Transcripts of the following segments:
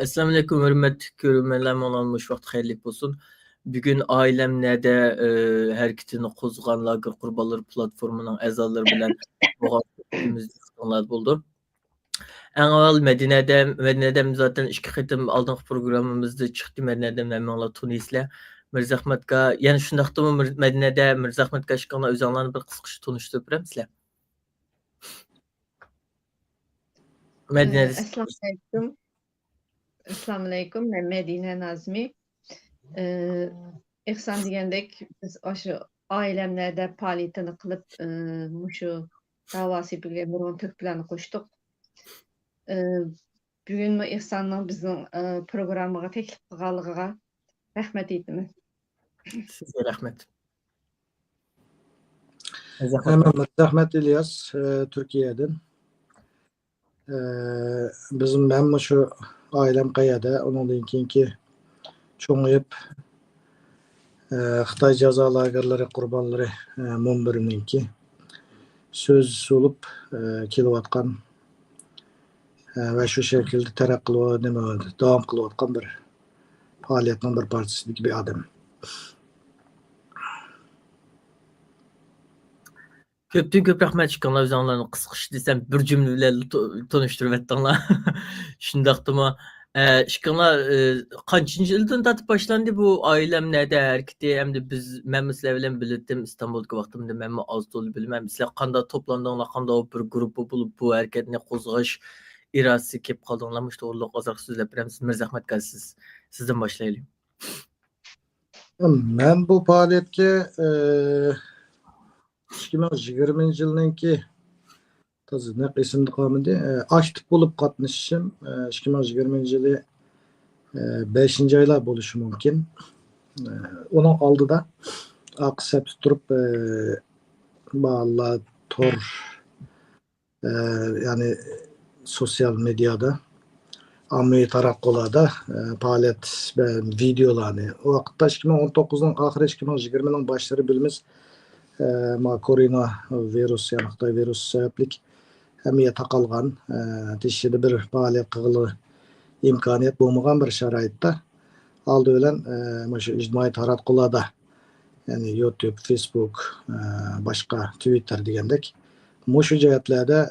Assalamu alaikum, hürmetli görürmenler olmuş vaqt xeyirlik olsun. Bugün ailem nede hareketini qozgan lager qurbanları platformunun əzaları bilan muhabbetimiz buldu. En avval Medine'den zaten iki qitim aldığımız programımızda çıktı. Medine'den memnunlar Tunis'le. Mirzahmet'ga, yani şundaqtımı Medine'de Mirzahmet'ga çıkanlar özanlarını bir qısqacha tanıştırıp bilemizler. Medine'de Assalamu alaikum. Ben Medine Nazmi. İhsan degandek biz aşı ailemlerde faaliyetini kılıp muşu davası birge burun tök planı koştuk. Bugün mü İhsan'ın bizim programıga teklif kılganlığına rahmet etdimiz. Sizge rahmet. Rahmet İlyas, Türkiye'den. Bizim ben şu ailem qayada, onun keyinki çoğuyup Xitay jaza lagerleri qurbanları munbirininki söz olup kelayotgan ve şu şekilde taraqqi devam qilayotgan bir faaliyetning bir parçasındaki bir adam. Köp rahmet çıkanlar özanlarını qısqış desem bir cümlelerle tanıştırıp ettiğinler. Şundaqtıma çıkanlar kaçıncı yıldan tatip başlandı bu ailem nede hareketi hem de ben mesela bilen bildim İstanbul'daki vaktimde ben az dolu bilmem mesela kanda toplandığınlar kanda bir grubu bulup bu hareketine qozğaş irası kep kaldığınlarmış doğruluk azaq sözle biremiz Mirzahmet Gaziz sizden başlayalım. Ben bu faaliyetke 2020 yılınki ne isimli kamidi aktif bulup katmışım. 2020 yılı 5. aylar buluşu mümkün. Onun aldı da aksep tutup bağlı tor yani sosyal medyada ammi tarakkolada faaliyet ve videolarını o vakitte 2019'un ahir 2020'nin başları bilimiz korona virüs yani Xitay virüs sebeplik hemiye takalgan dişide bir faaliyet kılı imkaniyet bulmagan bir şarayette aldı ölen ictimai taratkolada yani YouTube, Facebook, başka Twitter degandek muşu cihetlerde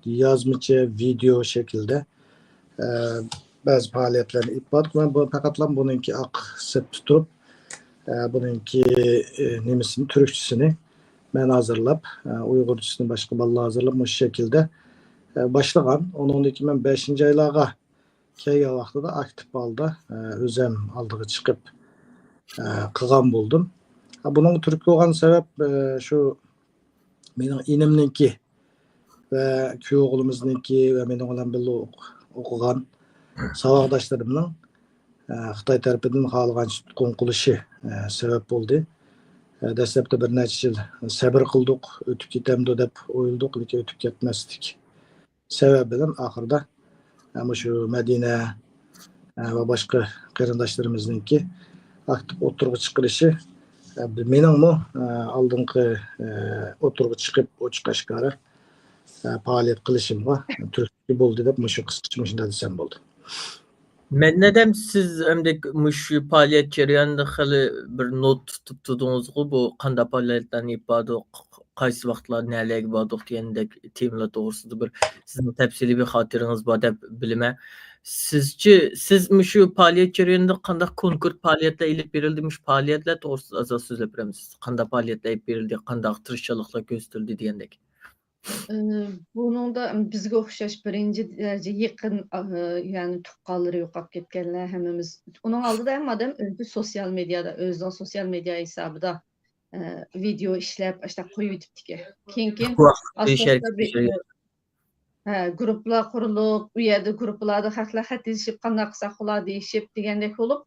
yazmıcı video şekilde bazı faaliyetlerini ipad ben fakat bununki aksep tutup bununki nemisini Türkçesini ben hazırlap Uygurcasını başka balla hazırlap bu şekilde başlagan onun iki ben 5. aylağa keyga vaxtıda aktif balda özem aldığı çıkıp kıgan buldum. Bunun Türk olan sebep şu benim inimninki ve köy oğlumuzunki ve benim olan bir okugan savakdaşlarımın Xitay tarafından halgan konkuluşu sebep oldu. Dastlabda bir neçe yıl sabır kıldık, ötüp ketemdi dep oyulduk, lekin ötüp ketmesdik. Sebebinden ahırda ama şu Medine ve başka qarindaşlarımızınki aktif oturup çıkılışı benim mi aldığımki oturup çıkıp o çıkaşkarı faaliyet kılışımga Türkiye buldu dep şu kısıtmışında desem buldu. Medine'den siz hem de muş faaliyet jarayonida hali bir not tutup tutduğunuzgu bu qanda faaliyetlerni ibadı qaysi vaqtlar nelerge bardık degandek temlar to'g'risida bir sizning tafsiliy bir xotiraniz bor deb bilime. Sizce siz mushu faaliyet jarayonida qanday konkret faaliyetlar ilib berildimish faaliyetlar to'g'risida azob so'zlab beramiz. Qanday faaliyetlar ilib berildi, qanday tirishchiliklar gösterildi degandek. Bunun da bizge okşaş birinci derece yakın yani tukkalları yoqap ketkenler hemimiz. Onun aldı da hem adam özü sosyal medyada, özden sosyal medya hesabı da video işlep işte koyup tiptiki. Kinkin aslında bir gruplar kurulup, u yerda gruplarda haqlar xat yezishib, qanday qilsak ular deyishib degandek bo'lib,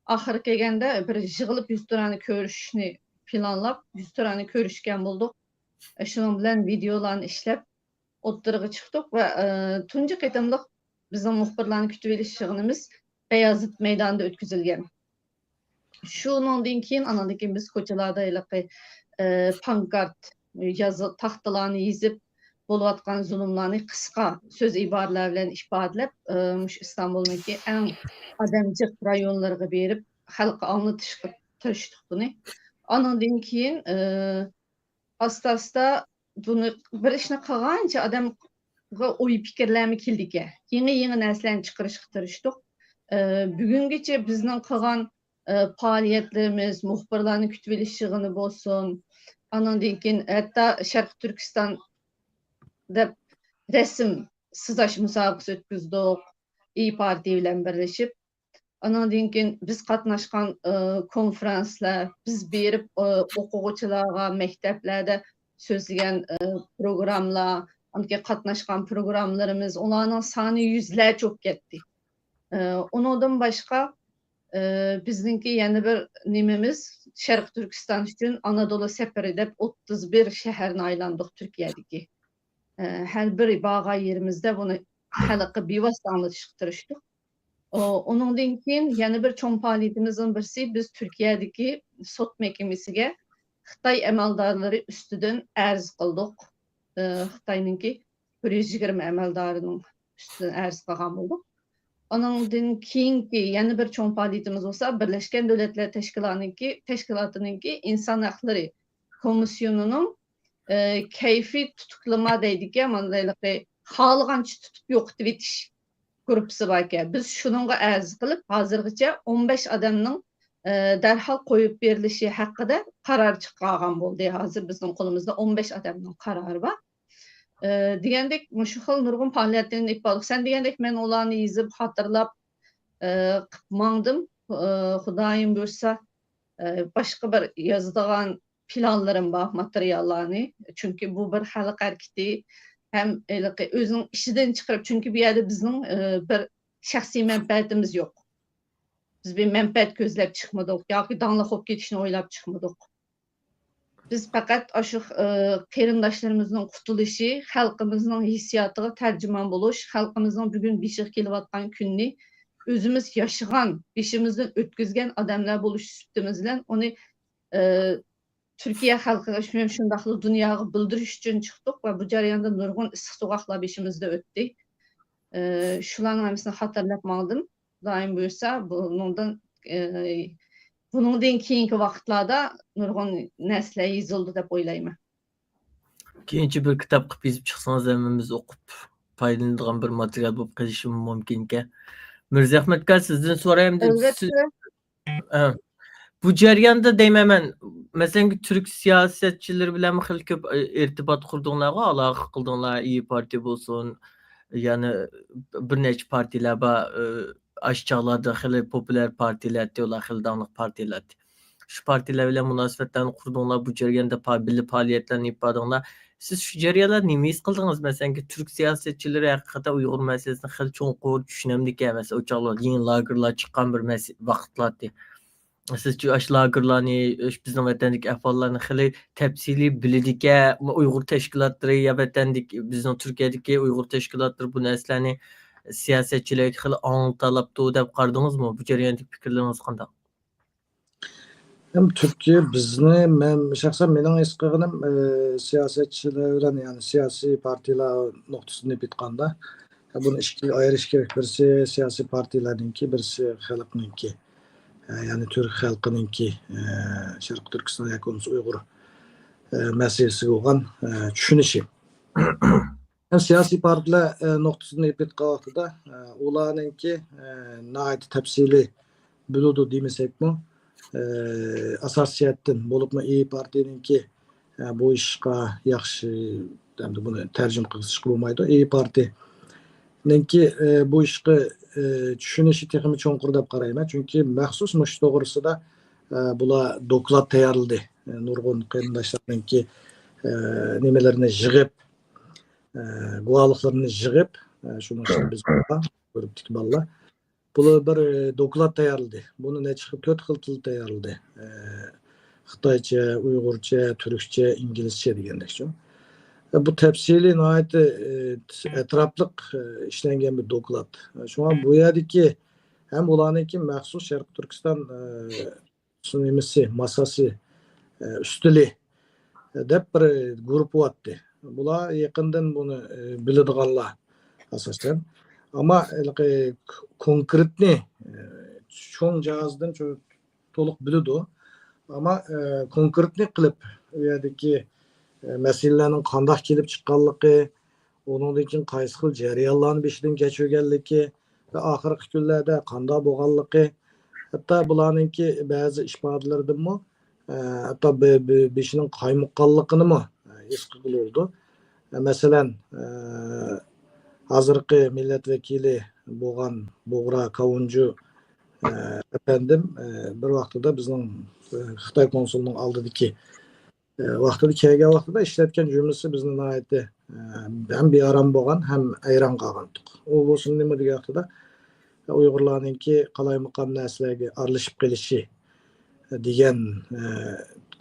oxiri kelganda bir yig'ilib 100 turani ko'rishni planlab, 100 turani ko'rishgan bo'ldik. Şunun bilan videolarni ishlab o'ttirg'i chiqdik va tunji qatimliq bizning muxbirlarni kutib olish yig'inimiz Beyazıt meydanida o'tkazilgan. Shundan keyin anandan keyin biz ko'chalarda pankart yazib, taxtalarni yezib bo'layotgan zulmlarni qisqa so'z iboralar bilan ifodalab, İstanbul'daki en adamcıq rayonlarga berib, xalqqa anlatışqa tirishdik buni. Ondan keyin asta-asta bunu bir ishni qilgancha odamga o'y fikrlarmi keldiki, yangi narsalarni chiqarishga tirishdik. Bugungacha bizning qilgan faaliyetlerimiz, muhbirlarni kutib olish yig'ini bo'lsin. Ondan keyin hatto Sharq Turkiston deb resim sizash musobaqasi o'tkazdik. İyi Parti bilan birlashib. Ondan keyin biz qatnashgan konferanslar, biz berib o'quvchilarga maktablarda so'zlagan programlar, anki qatnashgan programlarimiz, ularning soni yuzlarcha bo'lib ketdi. Ondan boshqa bizningki yana bir nimamiz Sharq Turkiston uchun Anadolu safari deb 31 shaharni aylandik Turkiyadagi. Her bir bağa yerimizde bunu xalqqa bevosita anlatishga tirishdik. Ondan keyin yana bir cho'ng faoliyatimizning birisi biz Turkiyadagi sud mahkamasiga Xitoy amaldorlari ustidan arz qildik. Xitoyninki 120 amaldorining ustidan arz qilgan bo'ldik. Ondan keyingi yana bir cho'ng faoliyatimiz bo'lsa Birlashgan Davlatlar Tashkilotininki inson haqlari komissionining keyfi tutuklama deydik ya, xohlagancha tutib yo'qitib etish gruppasi bor ekan. Biz shuningga arz qilib, hozirgacha 15 odamning darhol qo'yib berilishi haqida qaror chiqqan bo'ldi. Hozir bizning qo'limizda 15 odamning qarori bor. Degandek, shu xil nurg'un faoliyatlarni ifoda. Sen degandek, men ularni yozib, xotirlab mangdim. Xudoyim buyursa, boshqa bir yozadigan planlarım var, materiallarni. Çünkü bu bir xalq hareketi hem özünün işinden çıkarıp, çünkü bir yerde bizim bir şahsi menfaatimiz yok. Biz bir menfaat gözlep çıkmadık, ya ki danlıq olup ketişini oylap çıkmadık. Biz fakat aşıq qeyrindaşlarımızın qutuluşu, xalqımızın hissiyatıga tərcüman buluş, xalqımızın bugün beşiq kelivatqan günni özümüz yaşıgan, beşimizden ötküzgen adamlar buluş sütümüzden onu Türkiye xalqiga shundaqli dunyoga bildirish uchun chiqdik va bu jarayonda nurg'un issiq so'goqlar beshimizda o'tdi. Shularning hammasini xotirlab oldim. Doim buyursa, bundan keyingi vaqtlarda nurg'un narsalar yozildi deb o'ylayman. Keyinchi bir kitob qilib yozib chiqsangiz hammamiz o'qib foydalanadigan bir material bo'lib qolishi mumkin ekan. Mirzahmat aka, sizdan so'rayman deb bu jarayonda deyman men, masalan, Türk siyasetçileri bilan xil ko'p irtibot qurdinglarga, aloqa qildinglar, İyi Parti bo'lsin, yani bir necha partiyalar bor, aşağılarda xil popüler partiyalar, ular xil danglik partiyalar. Shu partiyalar bilan munosabatlarni qurdinglar, bu jarayonda birga faoliyatlarni ifodainglar. Siz shu jarayonlarda nima his qildingiz? Masalan, Türk siyasetçileri haqiqatan Uyg'ur masalasini xil cho'nqur tushunamdik, masalan, o'choqlar, yeni lagerlar chiqqan bir vaqtlarda. Sizce aş lagerlarni, bizning vatandagi ahvollarni xili tafsiliy bilidika, Uyg'ur tashkilotlari ya vatandagi bizning Turkiyadagi Uyg'ur tashkilotlari bu narsalarni siyosatchilarga xili anglab deb qaradingizmi? Bu jarayondagi fikrlaringiz qanday? Hem Türkiye bizni, men şahsen mening his qilganim siyasetçiler bilan, yani siyasi partiyalar nuqtasini bitganda buni ikki ayirish kerak. Birisi siyasi partiyalarninki, birisi xalqninki. Yani Türk halkınınki Şarkı Türkistan yakonumuz Uygur meselesi olan düşünüşü. Yani siyasi partiler noktasında ipet kalktı da olanınki nahit tepsili buludu demesek mi? Asasiyetten bulup mu İyi Parti'ninki bu işe yaxşı, bunu tercüme kılsız kılmaydı. İyi Parti'ninki bu işe düşünüşü texmi çoğunqur deb qarayman. Çünkü məxsus muş doğrusida bula doklad tayarıldı. Nurg'un qarindoshlarninki nimelerini yig'ib, guvohliklarini yig'ib, shuni biz ko'ribdik balla. Bula bir doklad tayarıldı. Bunu ne çıkıp 4 xil til tayarıldı. Xitoycha, Uyg'urcha, Türkçe, İngilizce degandek. Bu tepsili nihayet etraflık işlengen bir doklad. Şu an bu yerdeki hem ulanınki məxsus Şarkı Türkistan sunimisi, masası, üstüli dep bir grup vattı. Bular yakından bunu biladiganlar asasen. Ama konkretni çoğun cihazdan çok to'liq biladi. Ama konkretni qilib u yerdagi masalalarning qanday kelib chiqqanligi, onundan keyin qaysi xil jarayonlarni beshidan kechirganligi va oxirgi kunlarda qanday bo'lganligi, hatto bularningki ba'zi ifodalaridami hatto beshining qaymoqqanligini his qilib masalan hozirgi millat vakili bo'lgan Bo'g'ra Kavunju efendim bir vaqtida bizning Xitoy konsulining oldidagi vaqtida kelgan vaqtida ishlatgan jumlasi bizni nihoyatda ham bearam bo'lgan, ham ayron qolgandik. U bo'lsin nima degan vaqtida Uyg'urlarningki qalaymaqon narsalarga aralashib qelishi degan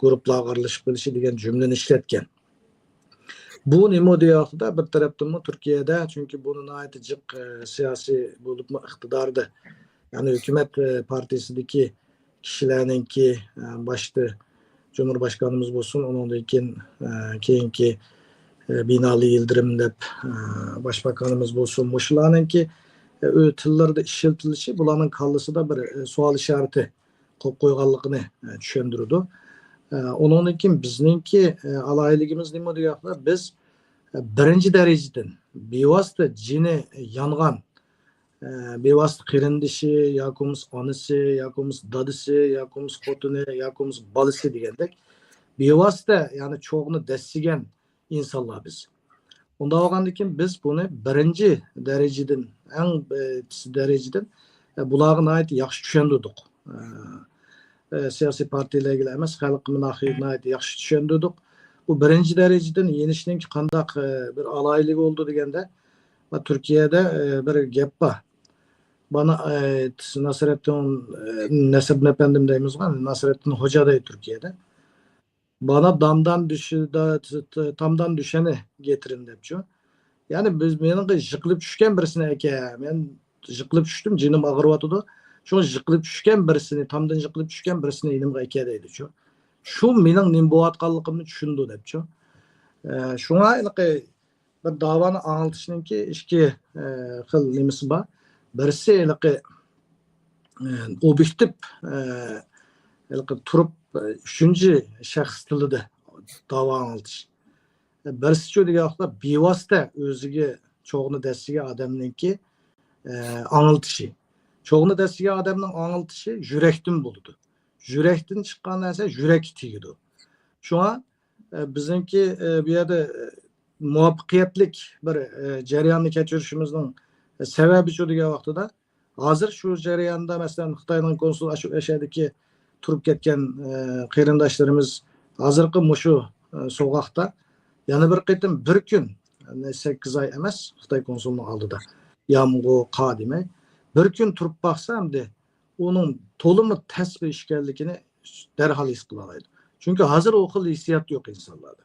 guruhlarga aralashib qelishi degan jumlani ishlatgan. Bu nima degan vaqtida bir tarafdan Turkiyada, chunki buni nihoyatda jiq siyosiy bo'lib iqtidorda, ya'ni hukumat partiyasidagi kishilarningki boshda Cumhurbaşkanımız bo'lsin, ondan keyinki Binali Yıldırım deb Başbakanımız bo'lsin, mushlarningki tillarda ishlatilishi bularning kallasida bir savol ishorati qo'yib qo'yganligini tushundirdi. Ondan keyin bizningki alayligimiz nima deganda biz birinchi darajadan bevosita jini yongan bevosita qarindishi yoki onasi yoki dadisi yoki xotini yoki bolasi degandek bevosita ya'ni cho'g'ni dassigan insonlar biz. Unda olgandan keyin biz buni birinchi darajadan eng darajadan bularga nihoyat yaxshi tushundirdik. Siyosiy partiyalarga emas, xalqni nihoyat yaxshi tushundirdik. Bu birinchi darajadan yenishning qanday bir alayligi oldu deganda Turkiyada bir gap bor. Bana Nasrettin Nasibin efendim deymiz kan, Nasrettin Hoca da Türkiye'de. Bana tamdan düşeni getirin depçu. Yani biz benim jıkılıp düşken birisine eke, ben jıkılıp düştüm, cinim ağırvatıdı. Şu jıkılıp düşken birisini, tamdan jıkılıp düşken birisine elimge eke deydi şu. Şu benim nimboğatkallıkımı düşündü depçu. Şuna bir davanı anlatışının ki iki xil nimesi var. Birisi objektif turib üçüncü şahs tilida davo anlatish. Birisi şu degan vaqtda bevosita o'ziga cho'g'ni dastiga odamninki anglatishi. Cho'g'ni dastiga odamning anglatishi yurakdan bo'ladi. Yurakdan chiqqan narsa yurak tegadi. Shunga bizningki bu yerda muvaffaqiyatlik bir jarayonni kechirishimizning sababi shu degan vaqtida hozir shu jarayonda masalan Xitoyning konsul ashadagi turib ketgan qarindoshlarimiz hozirgi mushu so'g'aqda yana bir qitim bir kun 8 oy emas Xitoy konsulining oldida yomg'ir qadimay bir kun turib baqsa hamda uning to'limi tasbih ishkanligini darhol his qila oladi. Chunki hozir o xil hissiyat yo'q insonlarda.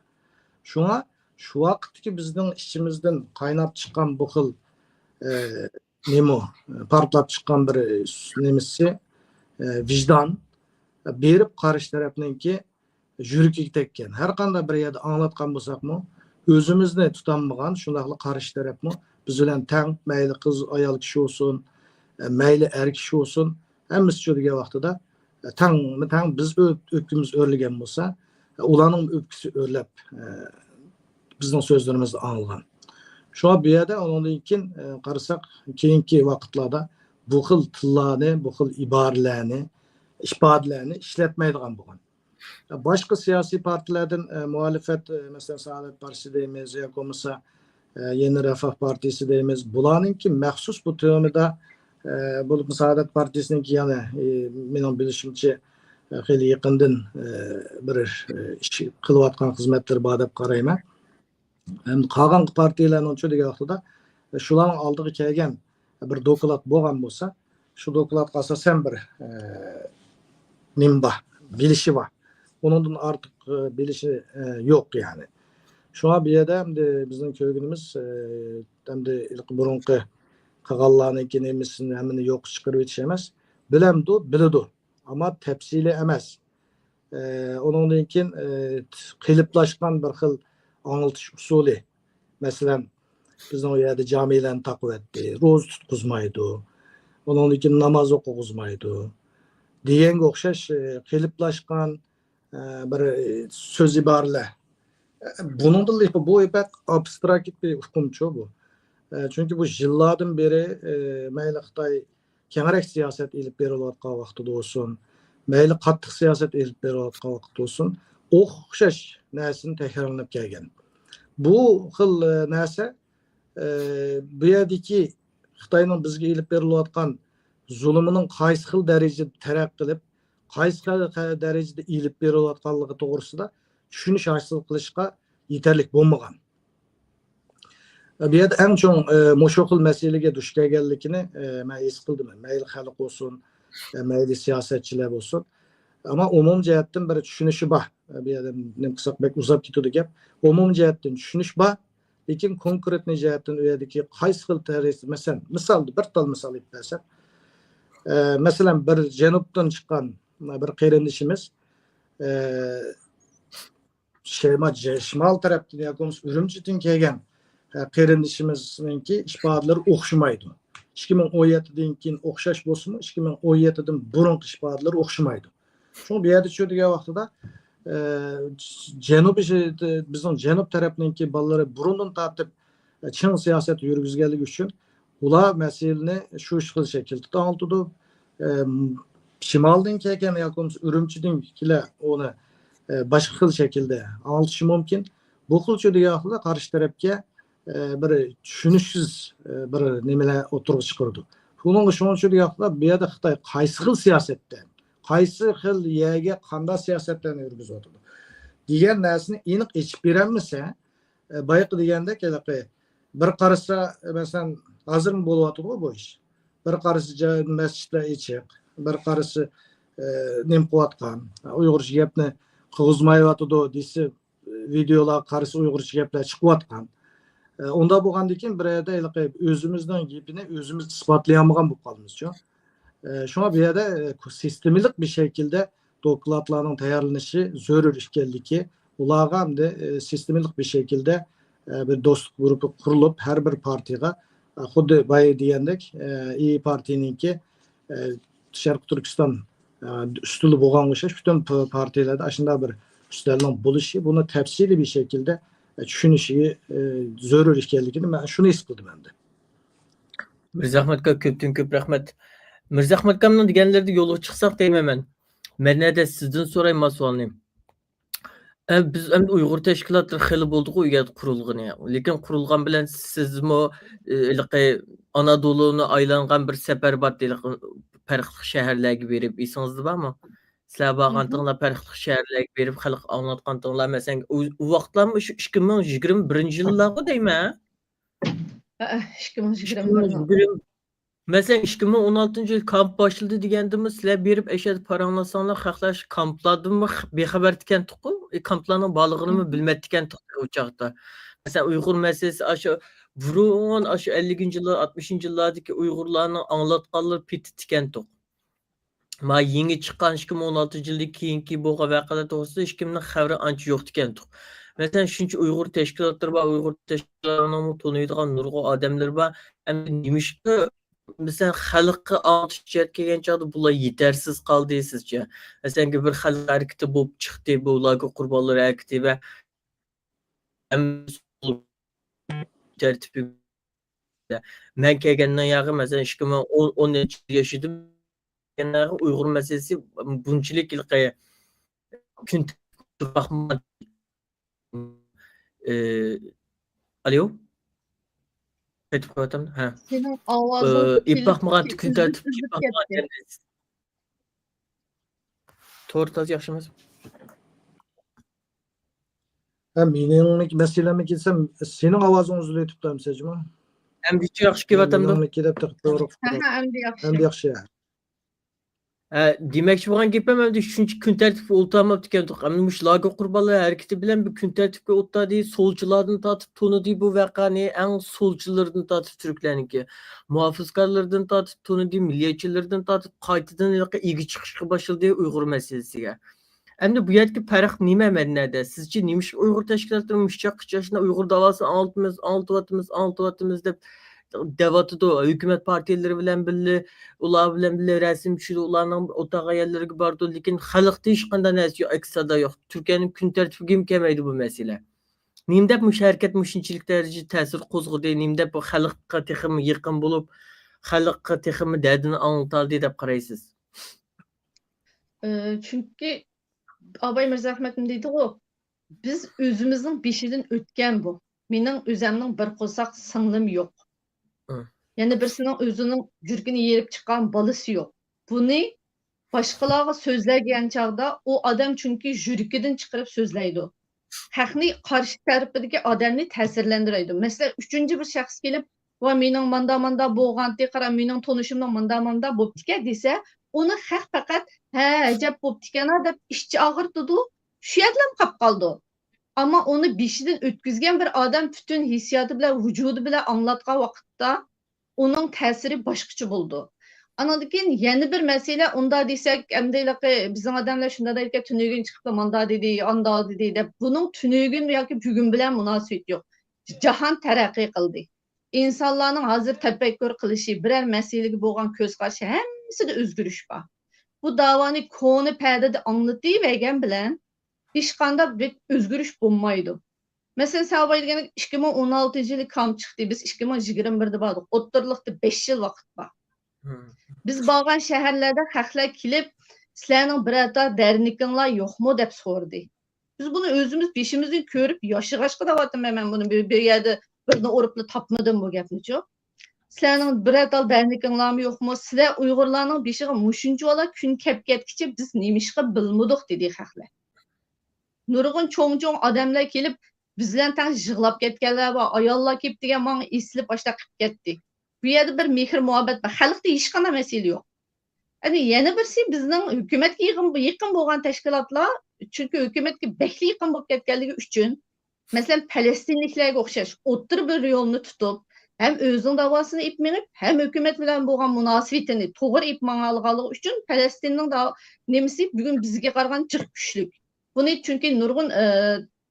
Shunga shu vaqtdagi bizning ichimizdan qaynab chiqqan bu xil nima portlab chiqqan bir nemisi vijdon berib qarish tarafninki yurigiga tekkan. Har qanday bir yerda anglatgan bo'lsakmi, o'zimizni tutanmagan shunaqli qarish tarafmi biz bilan tang, mayli qiz, ayol kishi bo'lsin, mayli er kishi bo'lsin, hammasi shu degan vaqtida tang biz o'pkimiz o'rlagan bo'lsa, ularning o'pkisi o'rlab bizning so'zlarimizni anglagan. Şu bu yerda ondan keyin qarasak, keyingi vaqtlarda bu xil tillarni, bu xil iboralarni, ifodalarni ishlatmaydigan bo'lgan. Boshqa siyosiy partiyalardan muhalefet, mesela Saadet Partisi deymiz yoki bo'lmasa Yeni Refah Partisi deymiz. Bularningki maxsus bu to'mida bo'lib Saadet Partisininki yana mening bilishimcha xeyli yaqindan bir ish qilayotgan xizmatlar bor deb qarayman. Hem qolgan partiyalarning shu degan vaqtida shularning oldiga kelgan bir doklad bo'lgan bo'lsa, shu dokladga asosan bir nimba bilishi bor. Ondan artık bilişi yok yani. Şu an bir yerda bizning ko'rganimiz hamda burunqi qag'allarning nemisini hamini yo'q chiqarib o'tish emas. Bilamdi, biladi, ama tafsili emas. Ondan keyin qiliplashgan bir xil anıltış usulü. Mesela bizden o yerde camilerini takip etti, roz tutquzmaydı, onun için namaz okuzmaydı. Diyenge okşaş keliplaşkan bir söz ibarele. Bunun da bu pek abstrakt bir hukumçu bu. Çünkü bu yıllardan beri meyli Xitay kengirek siyaset ilip berilayotgan vaqtida olsun, meyli qattiq siyaset ilip berilayotgan vaqtida olsun, o'xshash narsani takrorlab kelgan. Bu xil narsa bu yerdagi Xitoyning bizga ilib berilayotgan zulmining qaysi xil darajada taraq qilib, qaysi xil darajada ilib berilayotganligi to'g'risida tushunish hosil qilishga yetarli bo'lmagan. Bu yerda eng chong mushu xil masalaga duch kelganligini men his qildim. Mayli xalq bo'lsin, mayli siyosatchilar bo'lsin. Ama umum jihatdan bir tushunishi bor. Bu yerda nima qilsak bek uzab ketadi gap. Umum jihatdan tushunish bor. Lekin konkretni jihatdan u yerdagi qaysi xil tarixi, masalan, bir tal misol aytib bersam, masalan bir janubdan chiqqan bir qarindishimiz shimol tarafdan yoki Urumchidan kelgan qarindishimizningki ishbodlari o'xshamaydi. 2017dan keyin o'xshash bo'lsinmi, 2017dan burungi ishbodlari o'xshamaydi. Shu bu yerda tushadigan vaqtida bizning janub tarafninki bolalari burundan tortib chin siyosat yurgizganligi uchun ular masalani shu xil shaklda tanildi. Shimoldan kelgan yoki Urumchidan kelar uni boshqa xil shaklda anlatishi mumkin. Bu xil tushadigan vaqtida qarshi tarafga bir tushunishsiz bir nimalar o'tirib chiqardi. Shuning uchun vaqtda bu yerda Xitoy qaysi xil siyosatdan, qaysi xil yerga qanday siyosatlarni yurgizyapti degan narsani aniq ichib berolmasa, boyaqi degandek bir qarasa, masalan, hozir bo'lyapti bu ish. Bir qarasa masjidlar ichiq, bir qarasa nim qilayotgan, Uyg'urcha gapni qilg'izmayotdi desa, videolar qarasa Uyg'urcha gaplar chiqayotgan. Onda bo'lgandan keyin bir yerda o'zimizning gapini o'zimiz isbotlayolmagan bo'lib qolamiz. Şuna bir yerda sistemlik bir şekilde dokladlarning tayyorlanishi zarur ekanligi, ularga ham sistemlik bir şekilde bir do'stlik guruhi qurilib, har bir partiyaga xuddi boya degandek, İYİ Partiyaninki Sharq Turkiston ustuli bo'lgan o'xshash butun partiyalarda shunday bir ustalning bo'lishi, buni tafsiliy bir şekilde tushunishi zarur ekanligini men shuni his qildim endi. Mirzahmat aka, ko'pdan ko'p rahmat. Mirzahmat akamning deganlarida yo'lga chiqsak deyman men. Men nada sizdan so'rayman savolni. Biz endi Uyg'ur tashkilotlari xili bo'ldi-ku u yerda qurilgani. Lekin qurilgan bilan sizmi Anadolu'ni aylangan bir safar bor deylik, farqli shaharlarga berib, esingizda bormi? Sizlar borgantinglar farqli shaharlarga berib xalq anglatgantinglar, masalan, u vaqtlarmi shu 2021-yillarda deyman. 2021. Mesela 2016 kamp başladı degandimi, sizlar berib eşet paranlasanlar xalqlar kamplardanmi bexabar ekandiku, kamplarning borlig'ini bilmaydi ekandiku u chaqda. Mesela Uyg'ur masalasi aşu burun aşu 50-yillar, 60-yillardagi Uyg'urlarning anglatganlari petit ekandiku. Ma yangi chiqqan 2016-yildan keyingi bo'lgan voqealar to'g'risida hech kimning xabari ancha yo'q ekandiku. Mesela shuncha Uyg'ur tashkilotlari bor, Uyg'ur tashkilotlarini taniydigan nurg'un odamlar bor. Endi nimishqa mesela xalqqa anlatışga kelgan chog'da bular yetarsiz qoldi sizcha? Masalan, bir xalq harakati bo'lib chiqdi, bu ularga qurbonlar harakati va tartibi. Men kelgandan yog'i masalan 2010 yashadim. Uyg'ur masalasi bunchalik kun alo? Aytib qo'yatam. Ha. Senin ovozing İpaqmagan kun tartib to'g'ri yaxshi emas. Mening masalamga kelsam, sening ovozing uzilib turibdi, misajmi? Endi yaxshi kelyaptimi? Endi yaxshi. Endi yaxshi. Demakchi bo'lgan gapim endi shuncha kun tartibga o'tolmabdi ekandiq. Endi mushlarga qurbonlar harakati bilan bu kun tartibga o'tadi, solchilardan tortib to'nidi bu voqeani, eng solchilardan tortib turklarniki, muhofizkorlardan tortib to'nidi, milliyatchilardan tortib qaytadan ega chiqishga boshladi Uyg'ur masalasiga. Endi bu yerdeki farq nima mennada? Sizce nimiş Uyghur teşkilatları müşçak yaşında Uyghur davasını anlatıvatımız deb devatıdı. Hükümet partiyaları bilen birli, ular bilen birli resim düşüdü, ularning otağa yerleriga bardı. Lekin xalqda hech qanday narsa yo'q, aksada yo'q. Türkiye'nin kun tertibiga ham kelmaydi bu mesele. Nimdep muş hareket muşinchilik derece ta'sir qo'zg'adi, nimdep bu xalqqa texmi yaqin bo'lib, xalqqa texmi dardini anlataldi deb qaraysiz? Çünkü Abay Mirzahmet'in dedi o, biz özümüzün beşidin ötken bu. Mening özümün bir qo'saq singlim yo'q. Hı. Yani birisinin özünün jürgini yerip çıkan balısı yok. Bunu başkalarına sözlergen çağda o adam çünkü jürgiden çıkarıp sözleydi. Haqni karşı tarafındaki adamni ta'sirlantiradi. Mesela üçüncü bir şahs gelip va mening manda bo'lganda qara mening tonuşimda manda bo'pti desa, onu haq faqat ha ajab bo'pti ekan deb ishchi og'irtdi. Shu yerdan qolib qoldi. Ama onu beshidan o'tkazgan bir adam bütün hissiyatı bilan vücudu bilan anlatgan vaqtda onun ta'siri boshqacha bo'ldi. Andan keyin yana bir masala unda desak, endi bizning odamlar shunda deydi, tunugin chiqib manda dedi, anda dedi deb bunun tunugin yoki bugun bilan munosabat yo'q. Jahon taraqqiy qildi. İnsanlarning hozir tafakkur qilishi, biror masalaga bo'lgan ko'z qarashi hammasida o'zgarish bor. Bu davoni koni perdada anlatıvergan bilan hech qanday bir o'zgarish bo'lmaydi. Mesela Sabah degan 2016-yılı kamp çıktı. Biz 2021'de bardık. O'ttirliqda 5 yıl vaqt var. Biz bağlan şehirlerde xalqlar kelib, sizlarning birata derinlikinglar yo'qmi deb so'radi. Biz bunu özümüz beşimizden ko'rib, yoshig'ashqa da'vatim men bunu bir yerde birini uribli tapmadım bu gapni-chu. Sizlarning birata derinlikinglarmi yo'qmi? Sizlar Uyg'urlarning beshiga mushunchalar kun kep ketkicha biz nemishqa bilmadik dedi xalqlar. Nurg'un cho'ng odamlar kelib bizden tan yig'lab ketganlar va ayollar kelib degan menga esilib boshqa qilib ketdi. Bu yerda bir mehr muhabbet bor. Xalqda hech qanday masala yo'q. Yani yana birisi bizning hukumatga yaqin bo'lgan tashkilotlar, chunki hukumatga bekli yaqin bo'lib ketganligi uchun, masalan, Falastinliklarga o'xshash o'ttir bir yo'lni tutib, hem o'zining davosini ip minib, hem hukumat bilan bo'lgan munosabatini to'g'ri ip manganligi uchun Falastinning nemisi bugun bizga qaragan jiq kuchli. Buni chunki nurg'un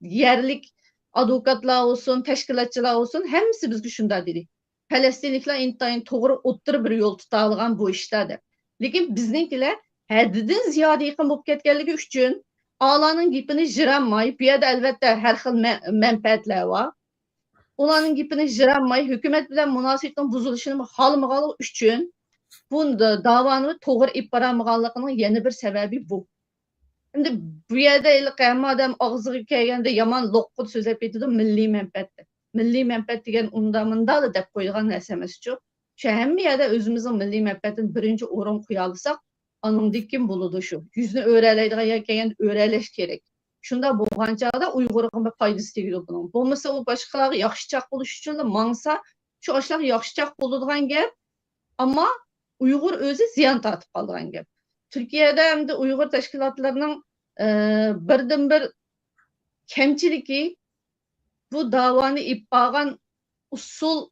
yerlik advokatlar olsun, teşkilatçılar olsun, hepsi bizge şunda dedi. Palestinlikler intayin to'g'ri o'ttir bir yo'l tuta olgan bu ishlarda. Lekin bizninkilar haddidan ziyodi yaqin bo'lib ketganligi uchun Allah'ın gapini jiranmay, bu yerda albatta har xil manfaatlar bor. Ularning gapini jiranmay, hukumat bilan munosabatning buzilishini xohlamaganligi uchun bu davoni to'g'ri ib borolmaganligining yana bir sababi bu. Şimdi bu yerda hamma odam og'ziga kelganda yomon lo'qqi so'zlab ketadi, milliy manfaat. Milliy manfaat degan unda mundali deb qo'yilgan narsa emas-ku. Shu hamma yerda o'zimizning milliy manfaatini birinchi o'rin qo'ya olsak, aningdan kim bo'ladi shu. Yuzni o'ralaydigan kelganda o'ralash kerak. Shunda bo'lgan chog'da Uyg'urga bir foydasi tegadi buning. Bo'lmasa u boshqalarga yaxshichaq bo'lish uchun mangsa, shu ashlar yaxshichaq bo'ladigan gap, ammo Uyg'ur o'zi ziyon tortib qolgan gap. Türkiye'de hem de Uygur teşkilatlarının birden bir kemçiliki bu davanı ipağan usul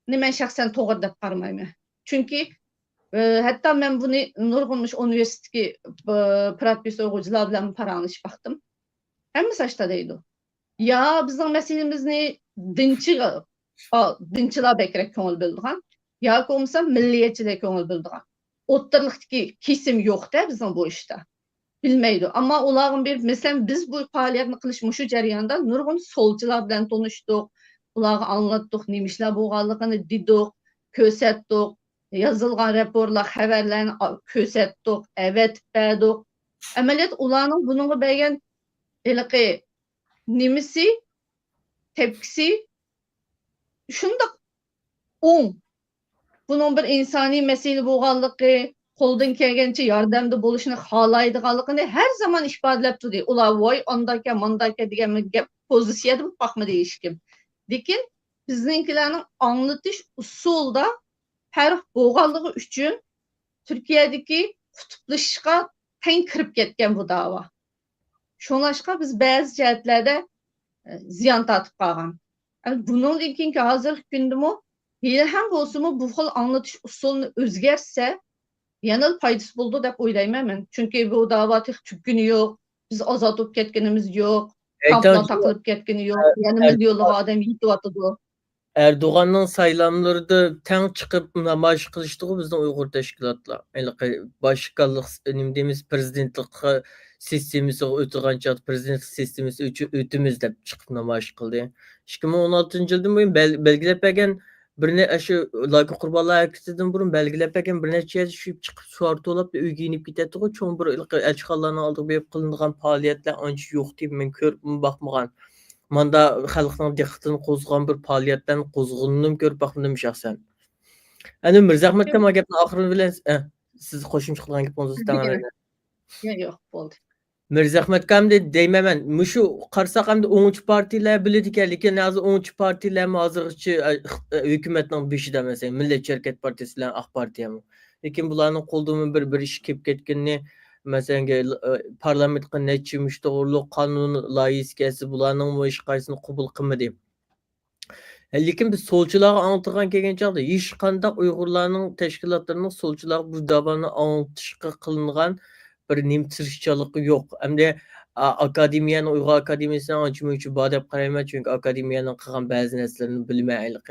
men şahsen to'g'ri deb qarmayman. Çünkü hatta ben bunu Nurg'un Üniversitesi professor o'quvchilar bilan paranglashib baktım. Hammasi ashta deydi. Ya bizning masalamizni dinchilar bekrak ko'ngil bildigan, yoki bo'lmasa milliyatchilar ko'ngil bildigan. O'ttirliqdagi kesim yo'q-da bizning bu ishda. Bilmaydi. Ama ularning bir mesela biz bu faoliyatni qilish mushu jarayonda nurg'un solchilar bilan tanishdik. Ularga anlatdik, nima ishlar bo'lganligini dedik, ko'rsatdik, yozilgan raporlar, xabarlarni ko'rsatdik, avatib berdik. Amaliyot ularning bunga bergan nimasi, tepkisi shundoq o'ng. Bunun bir insani mesele bo'lganligi, qo'ldan kelgancha yordamda bo'lishni xohlaydiganligini har zaman ifodalab turdi. Ular voy ondaka, mondaka degan gap pozitsiyada boqma deyish kim. Lekin bizninkilarning anglatish usulda farq bo'lganligi uchun Turkiyadagi qutublashishga teng kirib ketgan bu da'vo. Shunlashqa biz ba'zi jihatlarda ziyon tortib qolgan. Bundan keyingi hozirgi kundami yine hem olsun bu xil anlatış usulunu o'zgarsa yana foydasi bo'ldi deb o'ylayman men. Chunki bu da'vo tuguni yo'q. biz azat olup ketkenimiz yok. Aytan Tampla şu takılıp ketkeni yok. Yani milyonluk adam yitiyotidu. Erdoğan'ın saylamlarında ten çıkıp namaş kılıştığı bizden Uygur teşkilatlar. Yani başkanlık dediğimiz prezidentlik sistemisi ötüğen çat prezidentlik sistemisi ötümüzde çıkıp namaş kıldı. 2016 yıldan bugün belgilep birine aşı laki kurbanlar hareketinden burun belgilep birine çiğ düşüp çıkıp suartı olup üyginip gidetti. Çoğun bir elçikallarını aldığı bir kılınған faaliyetler anca yok deyip ben körüp bakmağan. Manda xalqning diqqatini qo'zg'agan bir faoliyatdan qo'zg'undim ko'rib baxdim shaxsan. Ana Mirzahmat kam gapni oxirini bilan siz qo'shimcha qilgan gapingizni tamamen. Yok bo'ldi. Mirzahmat kam deyman. Mushu qarasak hamda 10-chi partiyalar biladi ekan, lekin hozir 10-chi partiyalar hozircha hukumatning beshida emas, Millatchi Harakat Partiyasi bilan Ak Partiyami. Lekin bularning qo'ldan bir ish kelib ketganini masalan parlamentga necha mushtag'irlik qonun loyihasi bularning hech qaysini qabul qilmadi. Lekin biz solchilarga anlatırgan kelgan chog'da hech qanday Uyg'urlarning tashkilotlarining solchilar bu davoni anlatishga qilingan bir nimtirishchiligi yo'q. Hamda akademiyani Uyg'ur akademiyasidan ancha-muncha bor deb qarayman, chunki akademiyaning qilgan ba'zi narsalarni bilmaylik.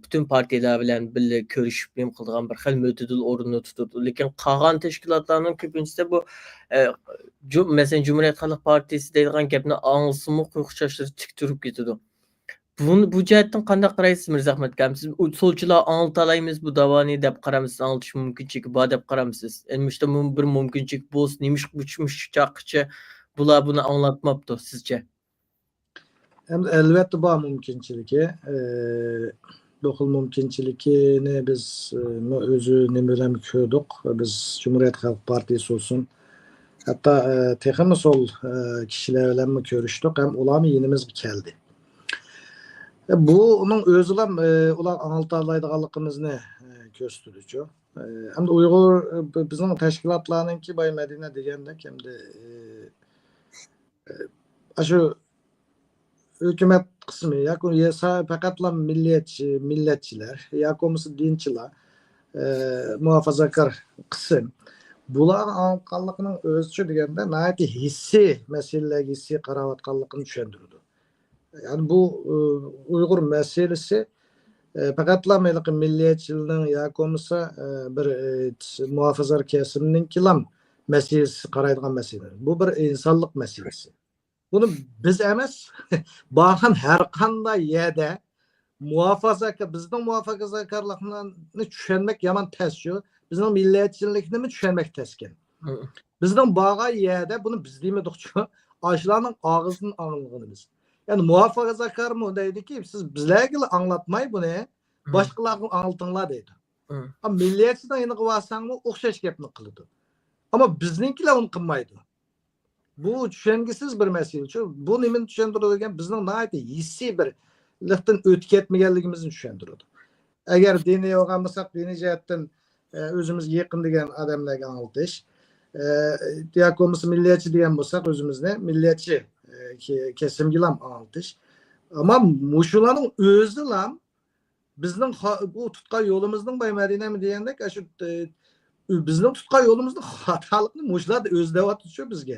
Bütün partiyalar bilan birga ko'rishib ham qilgan bir xil mo'tadil o'rinni tutadi. Lekin qolgan tashkilotlarning ko'pincha bu masalan Cumhuriyet Halk Partiyasi deydigan gapni anglsimi qo'yqishashtirib tik turib ketadi. Bu jihatdan qanday qaraysiz Mirzahmat akam? Siz solchilar anglatalaymiz bu davoni deb qaramsiz, anglatish mumkinchiligi bor deb qaramsiz. Endi bir mumkinchilik bo'lsa, nemish chaqchi bular buni anglatmabdi sizcha? Elbette bu mümkünçülüğü. Bu xil mümkünçülüğünü biz özü nimelem köydük. Biz Cumhuriyet Halk Partisi olsun. Hatta texmi sol kişiler bilen mi görüştük, hem ular mı yenimiz bir geldi. Bunun özülam ular anlatalaydıqanlığımızı gösterici. Hem de Uygur bizim teşkilatlarının ki Bay Medine degende hem de şu hükümet kısmı yakın fakatla milletçiler yakımısı dinçiler muhafazakar kısım buların anlatkanlığının özü degende nayeti hissi meseleleri hissi karavatkanlığını düşündürdü. Yani bu Uygur meselesi fakatla milliyetçiliğinin yakımısı bir muhafazakar kesiminin kilam meselesi karaydıgan mesele. Bu bir insanlık meselesi. Bunu biz emas, bağın her qanday yerde bizning muhofazakorlikni tushunmak yaman tez-ku. Bizning millatchilikni tushunmak tezken. Bizning bağın yerde bunu biz deymedikçu, aşılarning ağzının anılığımız. Yani muhafazakor mu deydi ki siz bizlerge anlatmay bunu, başkalarına anlatınlar deydi. Ama milliyetçiden yeni kıvasan mı okşaş gapni kılıdı. Ama bizninkiler onu kılmaydı. Bu düşüngisiz bir mesele. Bu nemin düşündürüldüğün bizning nayeti hissi bir liftin ötüp ketmegenligimizni düşündürüldü. Eğer dini olganmasak dini jihatdan özümüz yakın degan adamlarga anglatish, diyakomuz milliyetçi degan bo'lsak özümüzne milliyetçi kesimga ham anglatish. Ama muşularning o'zi ham bizning bu tutgan yolumuzning Bay Madinami degandek shu bizning tutgan yolumuzning xatoligini muşular da o'zlayapti bizga.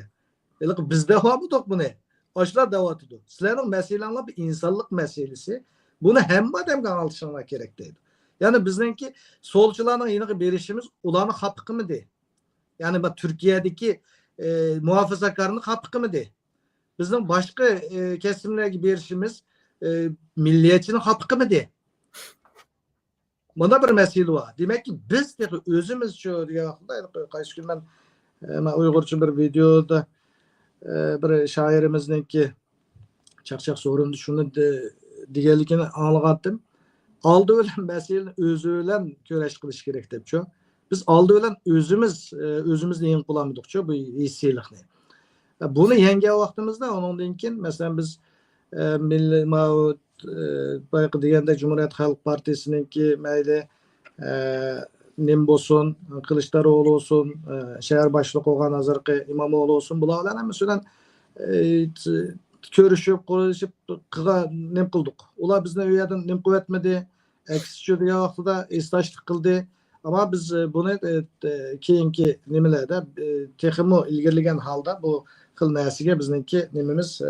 Bizde var bu bu ne? Aşılar davat ediyor. Sizlerin meselelerle bir insanlık meselesi. Bunu hem madem anlatışına gerekteydi. Yani bizdenki solcularla yeni berişimiz ulanın hakkı mı değil? Yani bak Türkiye'deki muhafazakarının hakkı mı değil? Bizden başka kesimlerdeki berişimiz milliyetçinin hakkı mı değil? Buna bir mesele var. Demek ki biz de özümüz şu diye kaç gün ben Uygurca bir videoda bir şairimizniki çakçak sorundu şunu digelikini anlagattım. Aldı ölen meselenin özü ölen köreş kılış gerek depço. Biz aldı ölen özümüz neyin kullanmadıkça bu hissiyelikni. Bunu yenge vaktimizde onun için mesela biz bayqı degende Cumhuriyet Halk Partisi'ninki meyle nim bolsun, Kılıçdaroğlu olsun, şehir başlık olgan hazırkı İmamoğlu olsun. Bularla mesela görüşüp, konuşup nim kıldık. Ular bizden üyeden nim kuvvetmedi. Eksişiyor diye vaxtıda istaşlık kıldı. Ama biz bunu keyinki nimilerde teximi ilgiligen halda bu xil narsaga bizningki nimamiz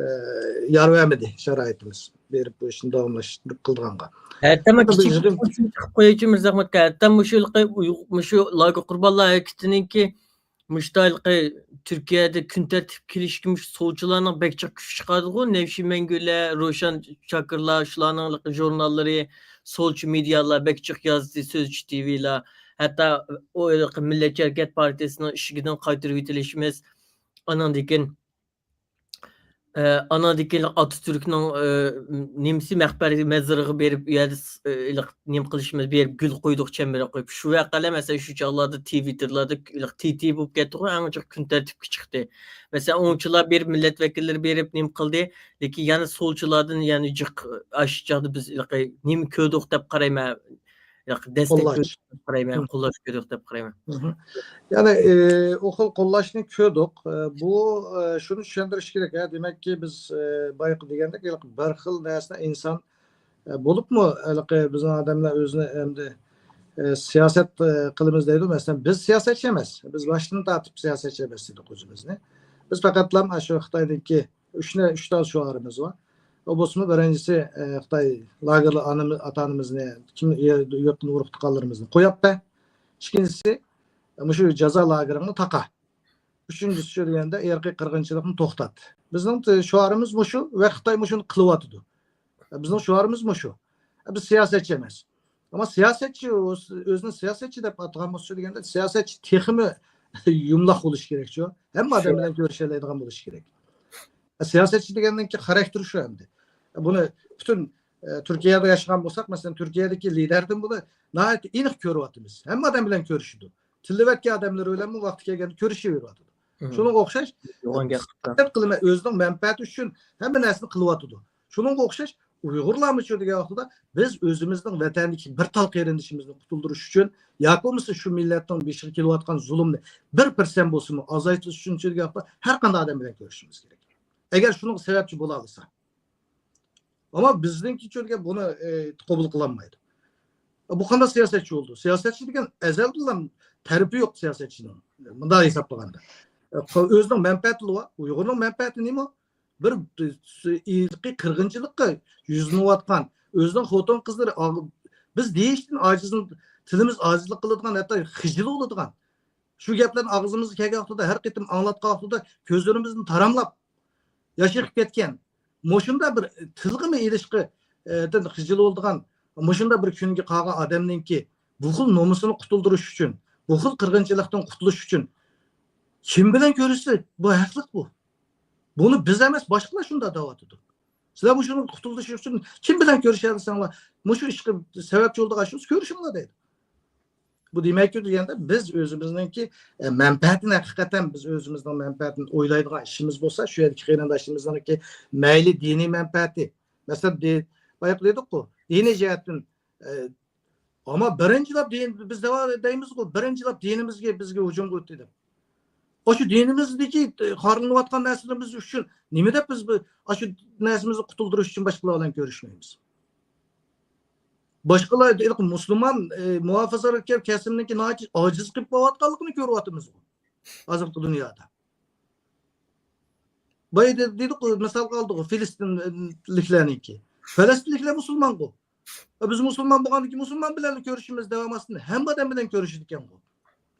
yar vermedi sharoitimiz berib bu ishni davomlashtirib qildirganga. Hatta Hatta kichik bizim- chiqib qo'yuvchi Mirzahmat aka, hatta mushu Lager Qurbonlar harakatininki mushtayilqi Turkiyada kun tartib kelishga mush solchilarning bekchiq kuch chiqadi-ku, Nevshi Mengüler, Roshan Chakirlar, shularning jurnallari, solchi medialar bekchiq yozdi, So'zchi TV'lar, hatta o Millatchi Hareket Partiyasining ishigidan qaytarib etilishimiz, anandikin anadikin Atatürk'nün nimsi məxbəri məzarığı berib nim qilishimiz berib gül qoyduq çembere qoyup şu vaqalar mesela şu çağlarda Twitter'larda TT bo'lib ketdi qo'y ancha kun tartibga chiqdi. Mesela o'nchilar berib milletvekilleri berib nim qildi, lekin yana solchilardan yani jiq aşıqdı biz nim ko'rdik deb qarayman. Destek Qo'llash. qarayman, qo'llash ko'rdik deb qarayman. Yani o xil qo'llashni ko'rdik. Bu shuni tushuntirish kerak. Demak ki biz bayqi degandek bir xil narsa inson bo'libmi bizning odamlar o'zini endi siyoset qilamiz deydi. Masalan biz siyosatchi emas. Biz boshdan tortib siyosatchi emas dedik o'zimizni. Biz faqatlam shu Xitoydagi 3 ta shuarimiz var. O bo'lsa birinchisi Xitoy lagerli atanimizni kim yo'qni urug' tuqqanlarimizni qo'yapti. İkincisi shu jazo lagerini taqa. Üçüncüsü şu deganda erkiy qirg'inchilikni to'xtat. Bizning shuarimiz shu va Xitoy shuni qilyapti. Bizning shuarimiz shu. Biz siyosatchi emas. Ama siyasetçi o'zini siyasetçi deb atgan bo'lsa deganda siyasetçi texmi yumloq bo'lishi kerak shu. Hamma odam bilan ko'rishalaydigan bo'lishi kerak. Siyasetçi degandan keyin xarakteri shu endi. Buni butun Türkiye'de yaşayan bo'lsak, masalan Türkiye'deki liderden bunu nəhayət aniq ko'ryapmiz. Hamma odam bilan ko'rishdi. Tillivatki odamlar o'ylanma vaqti kelganda ko'rishaveradi. Shunga o'xshash qilma o'zining manfaati uchun hamma narsani qilyapti. Shunga o'xshash Uyg'urlarmi shu degan vaqtda biz o'zimizning vatandagi bir tal qarindishimizni qutuldirish uchun yoki bo'lmasa shu millatning beshiga kelayotgan zulmni 1% bo'lsa-mu azaytirish uchun degan vaqtda har qanday odam bilan ko'rishimiz kerak. Agar shuning sababchi bo'la olsa. Ama bizdeki çocuklar bunu kabul kılamaydı. Bu kadar siyasetçi oldu. Siyasetçi degen ezelden tarifi yok siyasetçinin. Bunda hesaplaganda. Özünün menfaati var. Uygur'un menfaati neymi? Bir irqi qirg'inchilikqa yuzinayotgan o'zining xotin qizlari biz deyishdan ojizlik tilimiz ojizlik qiladigan hatto xijil bo'ladigan shu gaplarni og'zimizga kelgan vaqtida har qitim anglatgan vaqtida ko'zlarimizni taramlab yashib ketgan moshunda bir tilg'imi ilishqi xijil bo'ladigan moshunda bir kunga qolgan odamninki bu xil nomusini qutuldirish uchun bu xil qirg'inchilikdan qutulish uchun kim bilan ko'rishsa bu haqliq bu. Bunu biz emas boshqalar shunda da'vat Sizlar bu shuni qutilish uchun kim bilan ko'rishasizlar? Mushu ishga sababchi bo'lgan shu ko'rishinglar deydi. Bu demakki deganda biz o'zimizningki manfaatini haqiqatan biz o'zimizning manfaatini o'ylaydigan ishimiz bo'lsa, shu yerga qarindoshimizningki mayli diniy manfaati. Masalan, bayaq dedik-ku, diniy jihatdan ama birinchilab biz deymiz-ku, birinchilab dinimizga bizga hujum qildi deb. Şu dinimizdeki qarınlayotgan narsalarimiz uchun nima deb biz shu narsamizni qutuldirish uchun boshqalar bilan ko'rishmaymiz. Boshqalar musulmon muhofazakor kesimniki ojiz qilib qo'yayotganligini ko'ryapmiz hozirgi dunyoda. Boya dedik misol qoldik Filistinliklarniki. Falastinliklar musulmon-ku. Biz musulmon bo'lgandan keyin musulmon bilan ko'rishimiz davom etsin. Hamma odam bilan ko'rishdik ekan bu.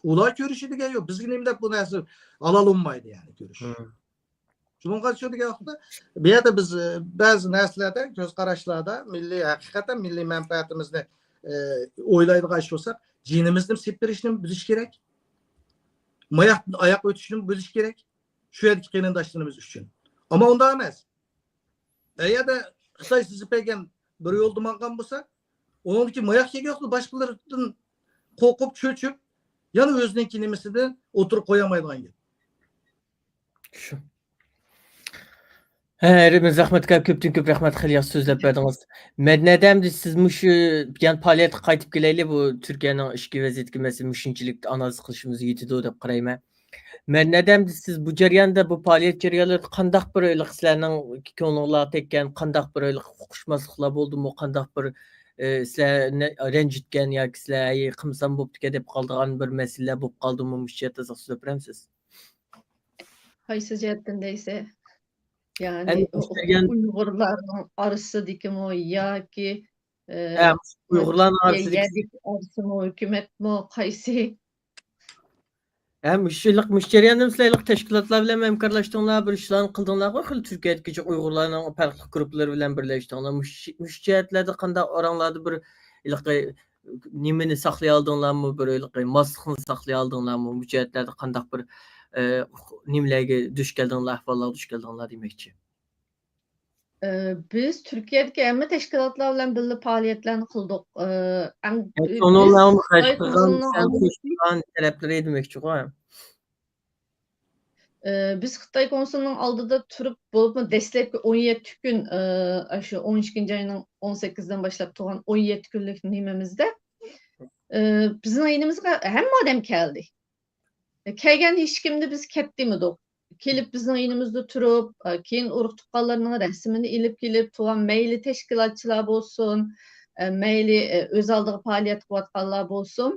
Ular görüşüdügen yok. Bizga nima deb bu narsa alalınmaydı yani görüş. Şunun qarşı degan vaqtda bu yerda biz ba'zi narsalarda, ko'z qarashlarda milliy haqiqatan milliy manfaatimizni o'ylaydigan ish bo'lsak, dinimizni sep berishni bilish kerak. Oyoq o'tishni bilish kerak. Shu yerdagi qarindoshlarimiz uchun. Ama unda emas. Agarda Xitoy sizib bergan bir yo'lda mangan bo'lsa, uningki moyoq yegan boshqalardan qo'rqib cho'chib yani özününki nimesinde oturup koyamaydıgan gibi. Şu. Zahmet köptün köp rahmet xilya sözlep berdiniz. Mednedemdi siz muşu yani paliyat qaytıp geleyli bu Türkiye'nin işki vaziyeti mesela müşinçilik analiz qilishimiz yetidi deb qarayman. Mednedemdi siz bu jarayonda bu paliyat jarayonlari qandaq bir sizlarning ko'ngillar tekkan qandaq bir xushmasliklar bo'ldimi qandaq bir sizlarni ranjitgan yoki sizlar qilsam bo'pti deb qoldigan bir masala bo'lib qoldimi mushiyatda so'zlab berasiz. Qaysi jihatdan deyse, Yani yani müstəgən Uyg'urlarning arısidikimi yoki Uyg'urlarning Türkiye arasida yerlik arsimi, hükümetmi, qaysi? müşteriyanda sizlar teşkilatlar bilan hamkorlashdinglar, bir ishlarni qildinglar-ku, xil Turkiyadagi Uyg'urlarning farqli guruhlari bilan birlashdinglar. Mush jihatlarda qanday oranglarda bir nimani saqlay oldinglarmi, bir moslikni saqlay oldinglarmi? Bu jihatlarda qanday bir nimalarga duch keldinglar, ahvollarga duch keldinglar demoqchi. Biz Türkiye'deki hamma teşkilatlar bilan birga faoliyatlarni qildik. Biz Sonralarni Xitoy qaytargan, konsulini sen aldıq. qo'shgan talablar demoqchi-ku. Biz Xitoy konsulunun aldida turib bo'lib dastlabki 17 kun shu 12 ayının 18'den başlap turgan 17 kunlik nimamizda bizning aynimizga hamma odam keldi. Kelgan hech kimni biz ketdimidik. Kelib bizning aynimizda turib, keyin urug' tuqqanlarning rasmini ilib kelib turgan mayli tashkilotchilar bo'lsin, mayli o'z oldiga faoliyat qilayotganlar bo'lsin.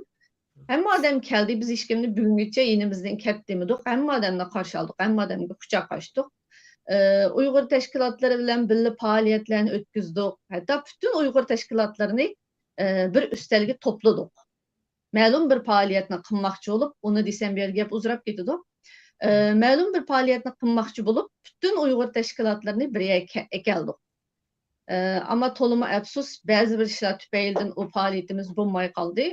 Hamma odam keldi, biz hech kimni bugungacha yinimizdan ketdimidik. Hamma odamni qarshi oldik, hamma odamga quchoq ochdik. Uyg'ur tashkilotlari bilan birga faoliyatlarni o'tkazdik. Hatto butun Uyg'ur tashkilotlarini bir ustalga to'pladik. Ma'lum bir faoliyatni qilmoqchi bo'lib, uni desam bu yerga gap uzrab ketadi. Ma'lum bir faoliyatni qilmoqchi bo'lib, butun Uyg'ur tashkilotlarini bir yerga keldik. Ama to'limi afsus, ba'zi bir ishlar tufaylidan o faoliyatimiz bo'lmay qoldi.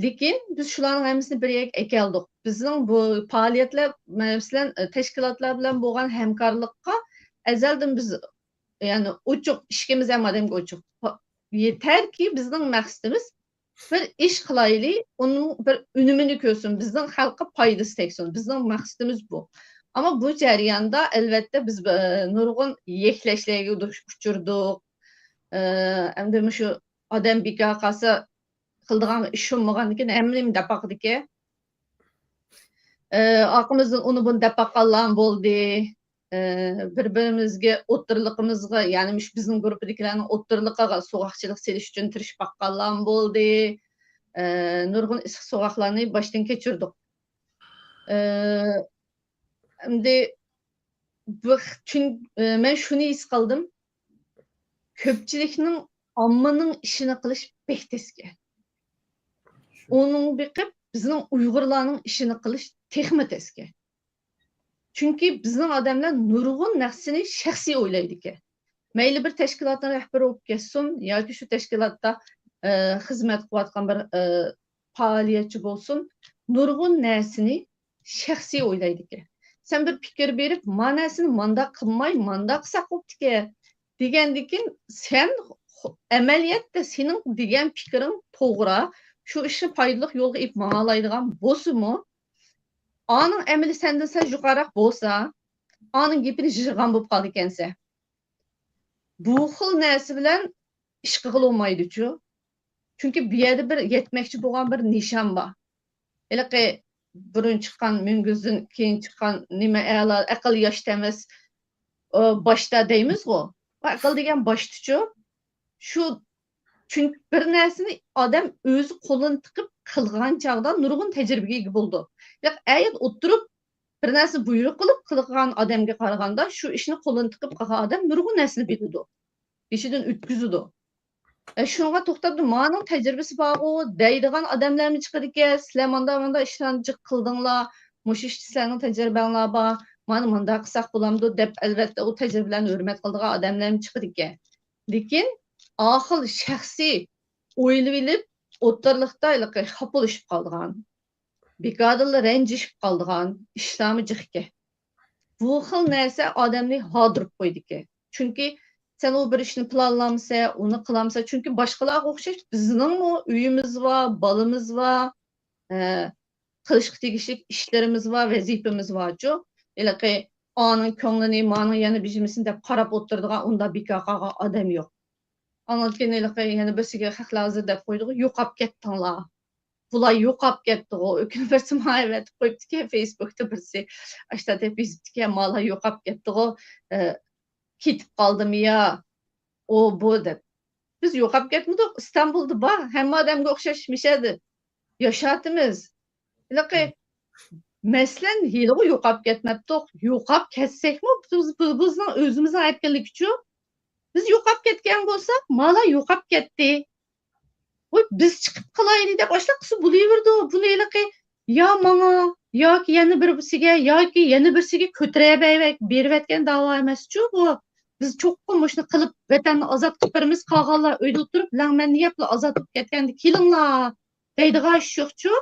Lekin biz shularning hammasini bir yerga keldik. Bizning bu faoliyatlar masalan tashkilotlar bilan bo'lgan hamkorlikqa azaldan biz ya'ni ochiq ishimiz ham odamga ochiq. Yetarki bizning maqsadimiz bir ish qilaylik, uning bir unumini ko'rsin, bizning xalqqa foydasi tegsin. Bizning maqsadimiz bu. Ama bu jarayonda albatta biz nurg'un yeklashlarga uchirdik. Endi shu odam bekor qolsa qildigan ishim bo'lgandan hammayam dapaqdiki. Orqamizdan uni buni dapaqanlar bo'ldi. Bir-birimizga o'ttirliqimizga, ya'ni bizning guruhdagilarning o'ttirliqiga so'g'aqchilik selish uchun tirishib baqqanlar bo'ldi. Nurg'un issiq so'g'aqlarni boshdan kechirdik. Endi men shuni his qildim. Ko'pchilikning ommaning ishini qilish bek tezga. Onun biqib bizning Uyg'urlarning ishini qilish texmi tezga. Chunki bizning odamlar nurg'un narsani shaxsiy o'ylaydi. Mayli bir tashkilotning rahbari bo'lib ketsin yoki shu tashkilotda xizmat qilayotgan bir faoliyatchi bo'lsin, nurg'un narsani shaxsiy o'ylaydi. Sen bir fikir berib, ma'nosini manda qilmay, manda qilsak bo'pti degandan sen amaliyotda sening degan fikring to'g'ri, shu ishni foydali yo'lga ib ma'nolaydigan bo'lsa-mu, onun əmeli səndən sən yuqaraq bolsa, onun gepini jırğan bo'lib qoldi ekansan. Bu xil narsa bilan ish qilolmaydi-ku. Chunki bu yerda bir yetmoqchi bo'lgan bir nishon bor. Elaqi burun chiqqan mingizdan keyin chiqqan nima a'lo aql yoshda emas, boshda deymiz-ku. Aql degan boshda-chu. Shu chunki bir narsani odam o'zi qo'lini tiqib qilgan chog'da nurg'un tajribaga ega bo'ldi. Ayet oturup bir narsa buyruq qilib qilgan odamga qaraganda shu ishni qo'lini tiqib qilgan odam nurg'un narsani biladi. Beshidan o'tkazadi. Shunga to'xtab, "Mening tajribasi bor-ku" deydigan odamlarni chiqadi ekan. "Sizlar manda ishlarni jiq qildinglar, mush ishda sizlarning tajribanglar bor, mana manda qilsak bo'lamdi" deb albatta u tajribalarni hurmat qiladigan odamlarni chiqadi ekan. Lekin oxir shaxsiy o'ylab olib, o'tirliqda xapolishib qolgan. Bekarlar ranjishib qolgan ishlarni jiqqa. Bu xil narsa odamni hodirib qo'ydi. Chunki sen o bir ishni planlamasa, uni qilamsa, chunki boshqalarga o'xshash bizning uyimiz va balimiz va qilishga tegishli ishlarimiz va vazifamiz bor-ku. Elaqi onun ko'nglini, ma'ni yana bijmisini deb qarab o'tiradigan unda bekor qolgan odam yo'q. Anlatgan elaqi yana birsiga haqlar deb qo'ydi, yo'qab ketdinglar. Bular yo'qab ketdi. O'kinib aytib qo'yibdi-ki, Facebookda birisi ashta deb yozibdi-ki, "Mala yo'qab ketdi, ketib qoldimi ya, o bu" deb. Biz yo'qab ketmadik. Istanbulda bor, hamma odamga o'xshashmishadi. Yashatimiz. Ilaqi Məsələn, heliği yo'qolib ketmabdiq. Yo'qolib ketsekmi, bizning o'zimizning aytganlik uchun biz yo'qolib ketgan bo'lsak, mana yo'qolib ketdi. Voy, biz chiqib qilaylik deb boshqa qilsa bo'laverdi. Buni heliqi yo menga yoki yana birisiga yoki yana birisiga ko'tarib berayotgan da'vo emas-ku bu. Biz cho'qqin shuni qilib vatanni ozod qilib birimiz qolganlar uyda o'tirib, "Lan niyapla ozod bo'lib ketganda kelinglar" deydigan ish yo'q-ku.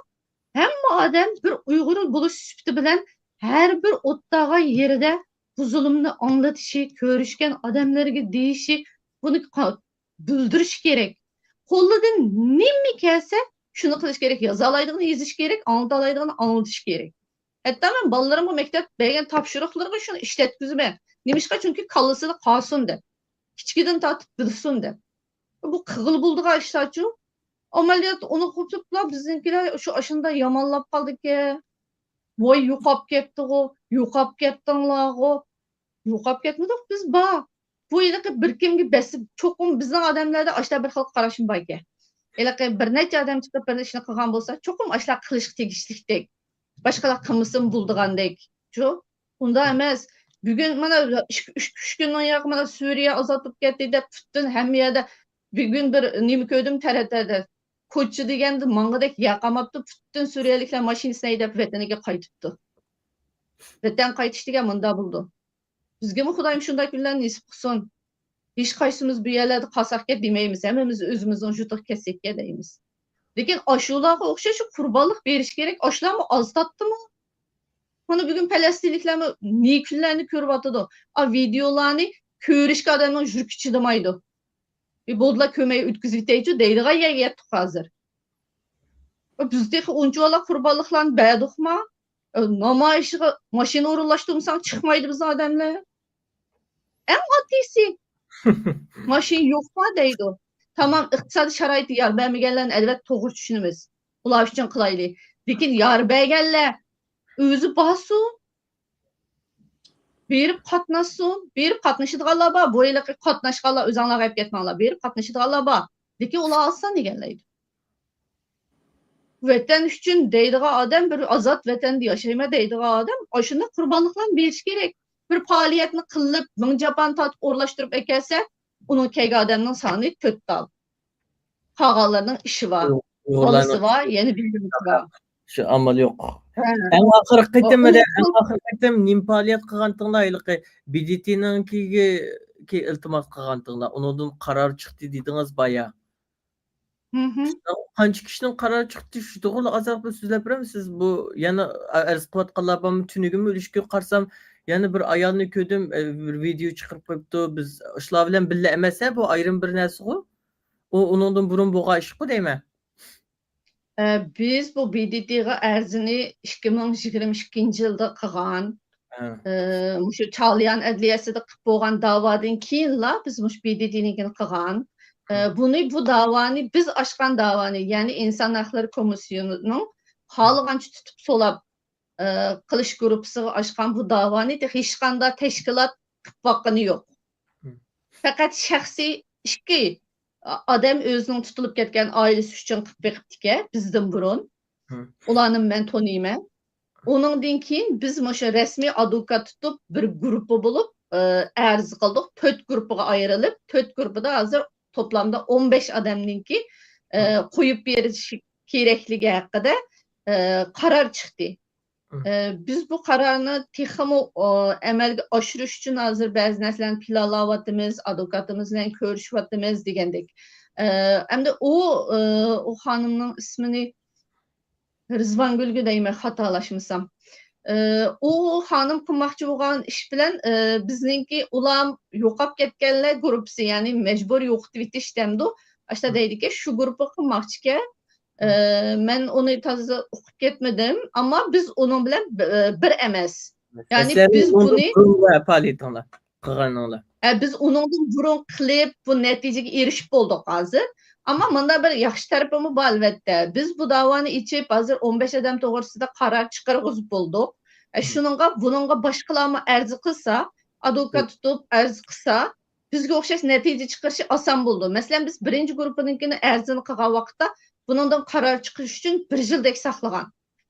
Hamma odam bir Uyg'ur bo'lish sifati bilan har bir o'tdagan yerida bu zulmni anglatishi, ko'rishgan odamlarga deyishi, buni bildirish kerak. Qo'lidan nima kelsa, shuni qilish kerak. Yoza oladiganini yozish kerak, anglata oladiganini anglatish kerak. Hatto men bolalarimga maktab bergan topshiriqlarga shuni ishlatkizman. Nimishqa? Chunki kallasida qolsin deb. Kichkidan tortib bilsin deb. Bu qig'il bo'ldigan ishlar-ku. Amaliyot uni qutuplar biznikilar shu ashunda yomonlab qoldiki. Voy yo'qolib ketdi-ku, yo'qolib ketdinglar-ku. Yo'qolib ketmadik biz bor. Bu yiliqi bir kimga besib cho'qim bizning odamlarda ashla bir xil qarashim bor ekan. Yiliqi bir necha odam chiqib bir ishni qilgan bo'lsa, cho'qim ashla qilish tegishlikdek. Boshqalar qilmasin bo'ldigandek. Shu unda emas. Bugun mana 3 kundan yo'q mana Suriya ozod bo'lib ketdi deb butun hamma yerda bugun bir nima ko'rdim taratadi. Ko'chchi deganda mang'idek yaqamabdi, butun Suriyaliklar mashinasini haydab vataniga qaytibdi. Vatan qaytish degan bunda bo'ldi. Bizga Xudoyim shunday kunlarni nasib qilsin. Hech qaysimiz bu yerlarda qolsaqqa demaymiz, hammamiz o'zimizning jutuq kesakka deymiz. Lekin ashularga o'xshash qurbonlik berish kerak. Ashlarni oztatdimi? Mana bugun falastinliklarni ne kunlarni ko'ryotdi. A videolarni ko'rishga odamning yuragi chidamaydi. Bo'ldilar ko'may o'tkazib yetaychi deydigan yerga yetdik hozir. Bizdagi unchalar qurbonliklarni berdikmi? Namoyishga mashina o'rinlashtirmasang chiqmaydi bizning odamlar. Eng oddiysi. Mashina yo'qmi deydi. Tamam, iqtisodiy sharoiti yor bermaganlarni albatta to'g'ri tushunamiz. Ular uchun qilaylik. Lekin yor berganlar o'zi bosun. Berib qatnashsin, berib qatnashadiganlar bor, bu yilqi qatnashganlar o'zinglar g'ayib ketmanglar, berib qatnashadiganlar bor. Lekin ular olsa deganlaydi. Vatan uchun deydigan odam, bir ozod vatanda yashayman deydigan odam, shunda qurbonliklarni berish kerak. Bir faoliyatni qilib, ming japan tortib o'rlashtirib ekelsa, uning kelgan odamning soni 4 tal. Qolganlarning ishi bor. Bolasi bor, yana bilgisi bor. Shu amal yo'q. Eng oxirgi qitim nim faoliyat qilgantinglar yilqi BDT'ninkiga iltimos qilgantinglar. Undan qaror chiqdi dedingiz baya. Qancha kishining qaror chiqdi shu to'g'ri azroq so'zlab berasiz? Bu yana arz qilayotganlar bormi? Tunigimi o'lishga qarsam yana bir ayolni ko'rdim, bir video chiqarib qo'yibdi. Biz shular bilan birga emas, bu ayrim bir narsa-ku. U undan burun bo'lgan ish-ku deyman. Biz bu BDT'ga arzini 2022-yilda qilgan. Shu Çağlayan adliyasida qilib bo'lgan da'vodan keyinla biz mush BDT'nikini qilgan. Bu davoni biz ochgan davoni, ya'ni Inson huquqlari komissiyonining xohlagancha tutib so'lab qilish guruhiga ochgan bu davoni hech qanday tashkilot qilib boqqani yo'q. Faqat shaxsiy ikki odam o'zining tutilib ketgan oilasi uchun qilib beqibdiki, bizdan burun. Ularni men taniyman. Onundan keyin biz o'sha rasmiy advokat tutib bir guruh bo'lib arz qildik. 4 guruhga ayrilib, 4 guruhda hozir toplamda 15 odamninki qo'yib berish kerakligi haqida qaror chiqdi. Biz bu qarorni texmo amalga oshirish uchun hozir ba'zi narsalarni planlayapmiz, advokatimiz bilan ko'rishyapmiz degandek. Hamda u xonimning ismini Rizvangulga deyman, xatolashmasam. U xonim qilmoqchi bo'lgan ish bilan bizningki ular yo'qolib ketganlar guruhi, ya'ni majbur yo'qotib etish demdi. Ashta deydiki, shu guruhni qilmoqchiga men uni toza o'qib ketmadim, ammo biz uning bilan bir emas. Ya'ni biz buni qilganlar. Biz uningdan burun qilib bu natijaga erishib bo'ldik hozir. Ammo bunda bir yaxshi tarafimi bor albatta. Biz bu davoni ichib hozir 15 odam to'g'risida qaror chiqarib bo'ldik. Buningga boshqalarni arz qilsa, advokat tutib arz qilsa, bizga o'xshash natija chiqarishi oson bo'ldi. Masalan, biz birinchi guruhninkini arzini qilgan vaqtda buningdan qaror chiqish uchun 1 yildek saqlagan.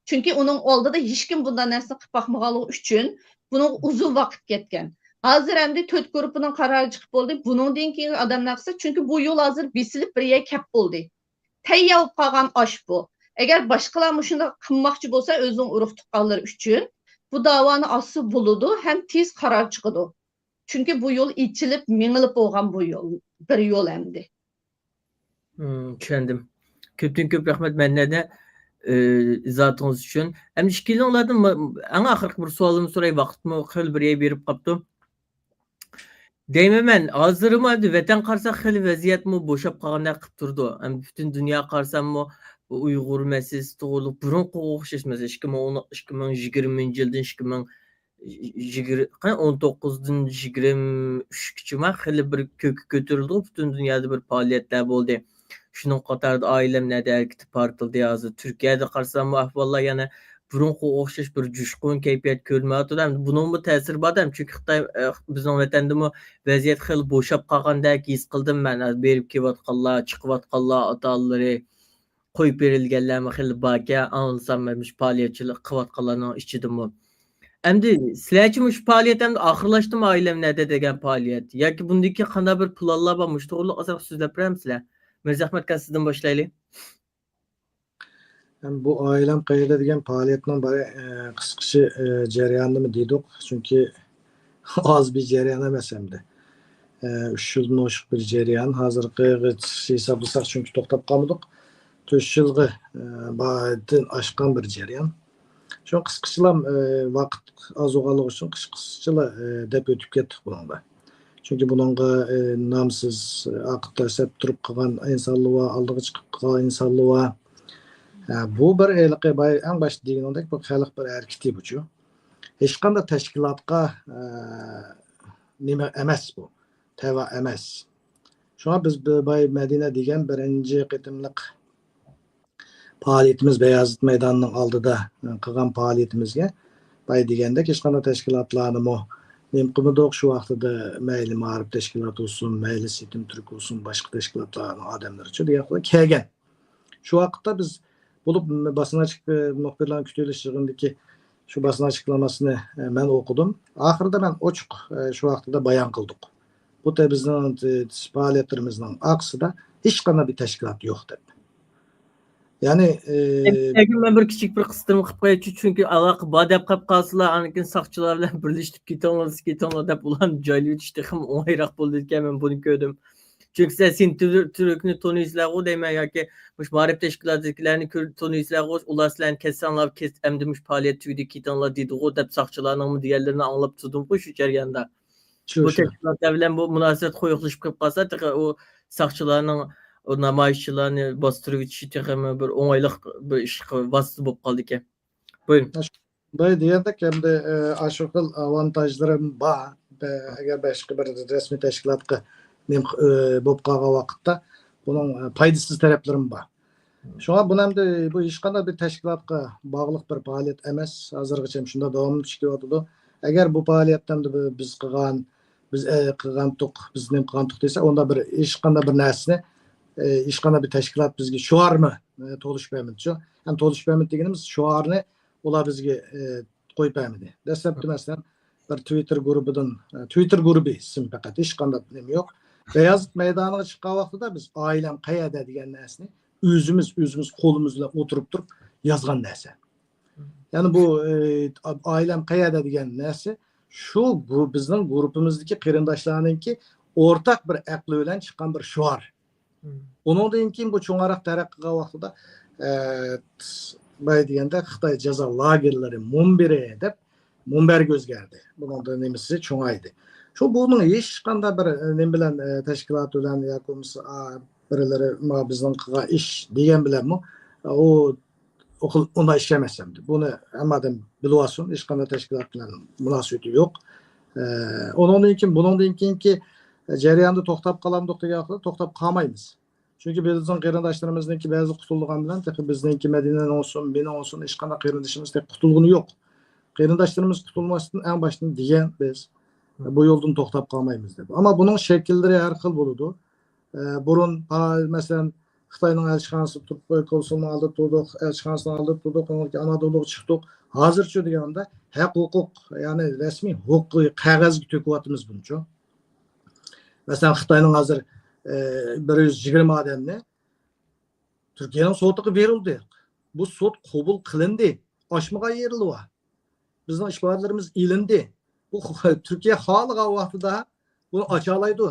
Çünki onun oldida hech kim bundan narsa qilib baxmaganligi uchun bunun uzun vaqt ketgan. Hazır endi 4 gurupining qarori chiqib bo'ldi. Buningdan keyin odamlar qilsa, chunki bu yo'l hozir besilib bir yer kap bo'ldi. Tayyor bo'lib qolgan osh bu. Agar boshqalar shunday qilmoqchi bo'lsa, o'zining urug' tuqqanlari uchun bu davoni aslı buludu, hem tez qaror chiqadi. Chunki bu yo'l ichilib, mengilib bo'lgan bu yo'l, bir yo'l endi. Tushundim. Ko'pdan ko'p rahmat Mannada izohatingiz uchun. Endi ishkilinglardan eng oxirgi bir savolimni so'ray, vaqtmi xil bir yer berib qolibdi. Deyman, hozirmi endi vatan qarsak xil vaziyatmi bo'shab qolgandek qilib turdi. Endi butun dunyo qarsammi Uyg'ur masalasi to'g'riliq burunqi o'xshash masalan 2020 yildan 19dan 23gacha xil bir ko'kka ko'tarildi. Butun dunyoda bir faoliyatlar bo'ldi. Şunun qatarida oilam nada harakati partildi hozir. Turkiyada qarsammi ahvollar yana burunqi o'xshash bir jushqun kayfiyat ko'rmayapti. Buningmi ta'siri bordam? Chunki Xitoy bizning vatandami vaziyat xil bo'shab qolgandek his qildim men. Berib kelayotganlar, chiqayotganlar, ota-onalari qo'yib berilganlarmi xil baka anlasanmamış faoliyatchilik qilayotganlarning ichidami. Endi sizlarchi shu faoliyat endi oxirlashdimi oilam nada degan faoliyat yoki bundagi qanday bir planlar bormi? Shu to'g'riliq ozroq so'zlab beramsizlar? Mirzahmat aka sizdan boshlaylik. Bu oilam qayerda degan faoliyatning bari qisqacha jarayonimi deydik. Chunki oz bir jarayon emas endi. 3 yildan oshiq bir jarayon. Hozirgi hisoblasak chunki to'xtab qolmadik. 4 yilga ba'dan oshgan bir jarayon. Shu qisqachalam vaqt oz bo'lganligi uchun qisqachalar deb o'tib ketdik bunga. Çünkü bununla namsız akıtta sep durup kalan insanlığa, aldığı çıkıp kalan insanlığa bu bir eliqe en başta deyin ondaki bu xalq bir hareketi bu. Hiç qanday teşkilatqa nima emas bu. Teva emas. Şuna biz Medine degan birinci qitimliq faaliyetimiz Beyazıt Meydanı'nın aldıda qilgan faaliyetimizga bay degandek hiç qanday teşkilatlarni Nemqimidoq şu vaqtida mayli ma'rif teşkilatı olsun, mayli Sitim Türk olsun, başka teşkilatların adamları için deyaqlar kelgan. Şu vaqtda biz bulup basın açık muhbirlerin kütüleşigindeki şu basın açıklamasını ben okudum. Ahırda ben oçuk şu vaqtda bayan kıldık. Bu da bizning faaliyetlerimizin aksida hiç qanday bir teşkilat yok deb. Yani ben bir küçük bir kısıtımı qilib qo'yaychi chunki aloqa bor deb qolib qolsalar anikin soqchilar bilan birlashib ketamiz deb ular joyli o'tishdi ham o'ng'ayroq bo'ldi ekan men buni ko'rdim. Chunki sen Turkni toniysizlar deyman yoki mush ma'rif tashkilotdagilarni toniysizlar ular sizlarni kessanglar endi mush faoliyat tugdi ketinglar deydi deb soqchilarning deganlarini anglab turdim-ku shu jarayonda. Bu tashkilotlar bilan bu munosabat qo'yiqlashib qolib qolsa o soqchilarning o namoyishchilarni bostirib o'tishi bir o'ng'ayliq bir ish vosita bo'lib qoldi ekan. Buyurun. Bay degandek endi shu xil avantajlarim bor. Agar boshqa bir rasmiy tashkilotga bo'lib qolgan vaqtda buning foydasiz taraflarim bor. Shunga bu endi bu hech qanday bir tashkilotga bog'liq bir faoliyat emas. Hozirgacha shunda davom etishyapti. Agar bu faoliyatdan biz qilgan biz nim qilgan desa onda bir hech qanday bir narsani hech qanday bir tashkilot bizga shuarmi to'lishmaydi. Ham to'lishmaydi deganimiz shuarni ular bizga qo'yib bermadi. Dastlabki masalan bir Twitter grubi ism faqat hech qanday nima yo'q. Beyazıt Meydanı'na chiqqan vaqtida biz oilam qayerda degan narsani o'zimiz qo'limiz bilan o'tirib turib yozgan narsa. Ya'ni bu oilam qayerda degan narsa shu bizning grupimizdagi qarindoshlarninki o'rtaq bir aqli bilan chiqqan bir shuar. Ondan keyin bu cho'ng'aroq taraqqiy qilgan vaqtida bay deganda Xitoy jazo lagerlari Munbiri deb Munberga o'zgardi. Buningda nimasi cho'ng'aydi. Shu buning hech qanday bir nim bilan tashkilot bilan yoki birlari bizning qilgan ish degan bilanmi u unday ishlamas endi. Buni hammadan bilib olsin, hech qanday tashkilot bilan munosabati yo'q. Buningdan keyingi jarayonda to'xtab qolamdik degan vaqtda to'xtab qolmaymiz. Chunki bizning qarindoshlarimizningki ba'zi qutulgan bilan bizningki Madina olsun, meni olsun hech qanday qarindoshimiz qutulgani yo'q. Qarindoshlarimiz qutulmasdan eng boshdan degan biz bu yo'ldan to'xtab qolmaymiz deb. Ama bunun şekilleri har xil bo'ladi. Burun masalan Xitayning elchixonasi Turkiy konsulini aldırıp durduk, elchixonasini aldırıp durduk, Anadolu'ga çıktık. Hazırçı deganda haq hukuk, yani resmi hukuki qog'ozga to'kyapmiz buncha. Mesela Xitayning hozir 120 odamni Türkiye'nin sotiga berildi. Bu sot qabul qilindi. Oshmaga yerildi. Bizning ishbilarlarimiz ilindi. Bu Türkiye haliga vaqtida bunu achalaydi.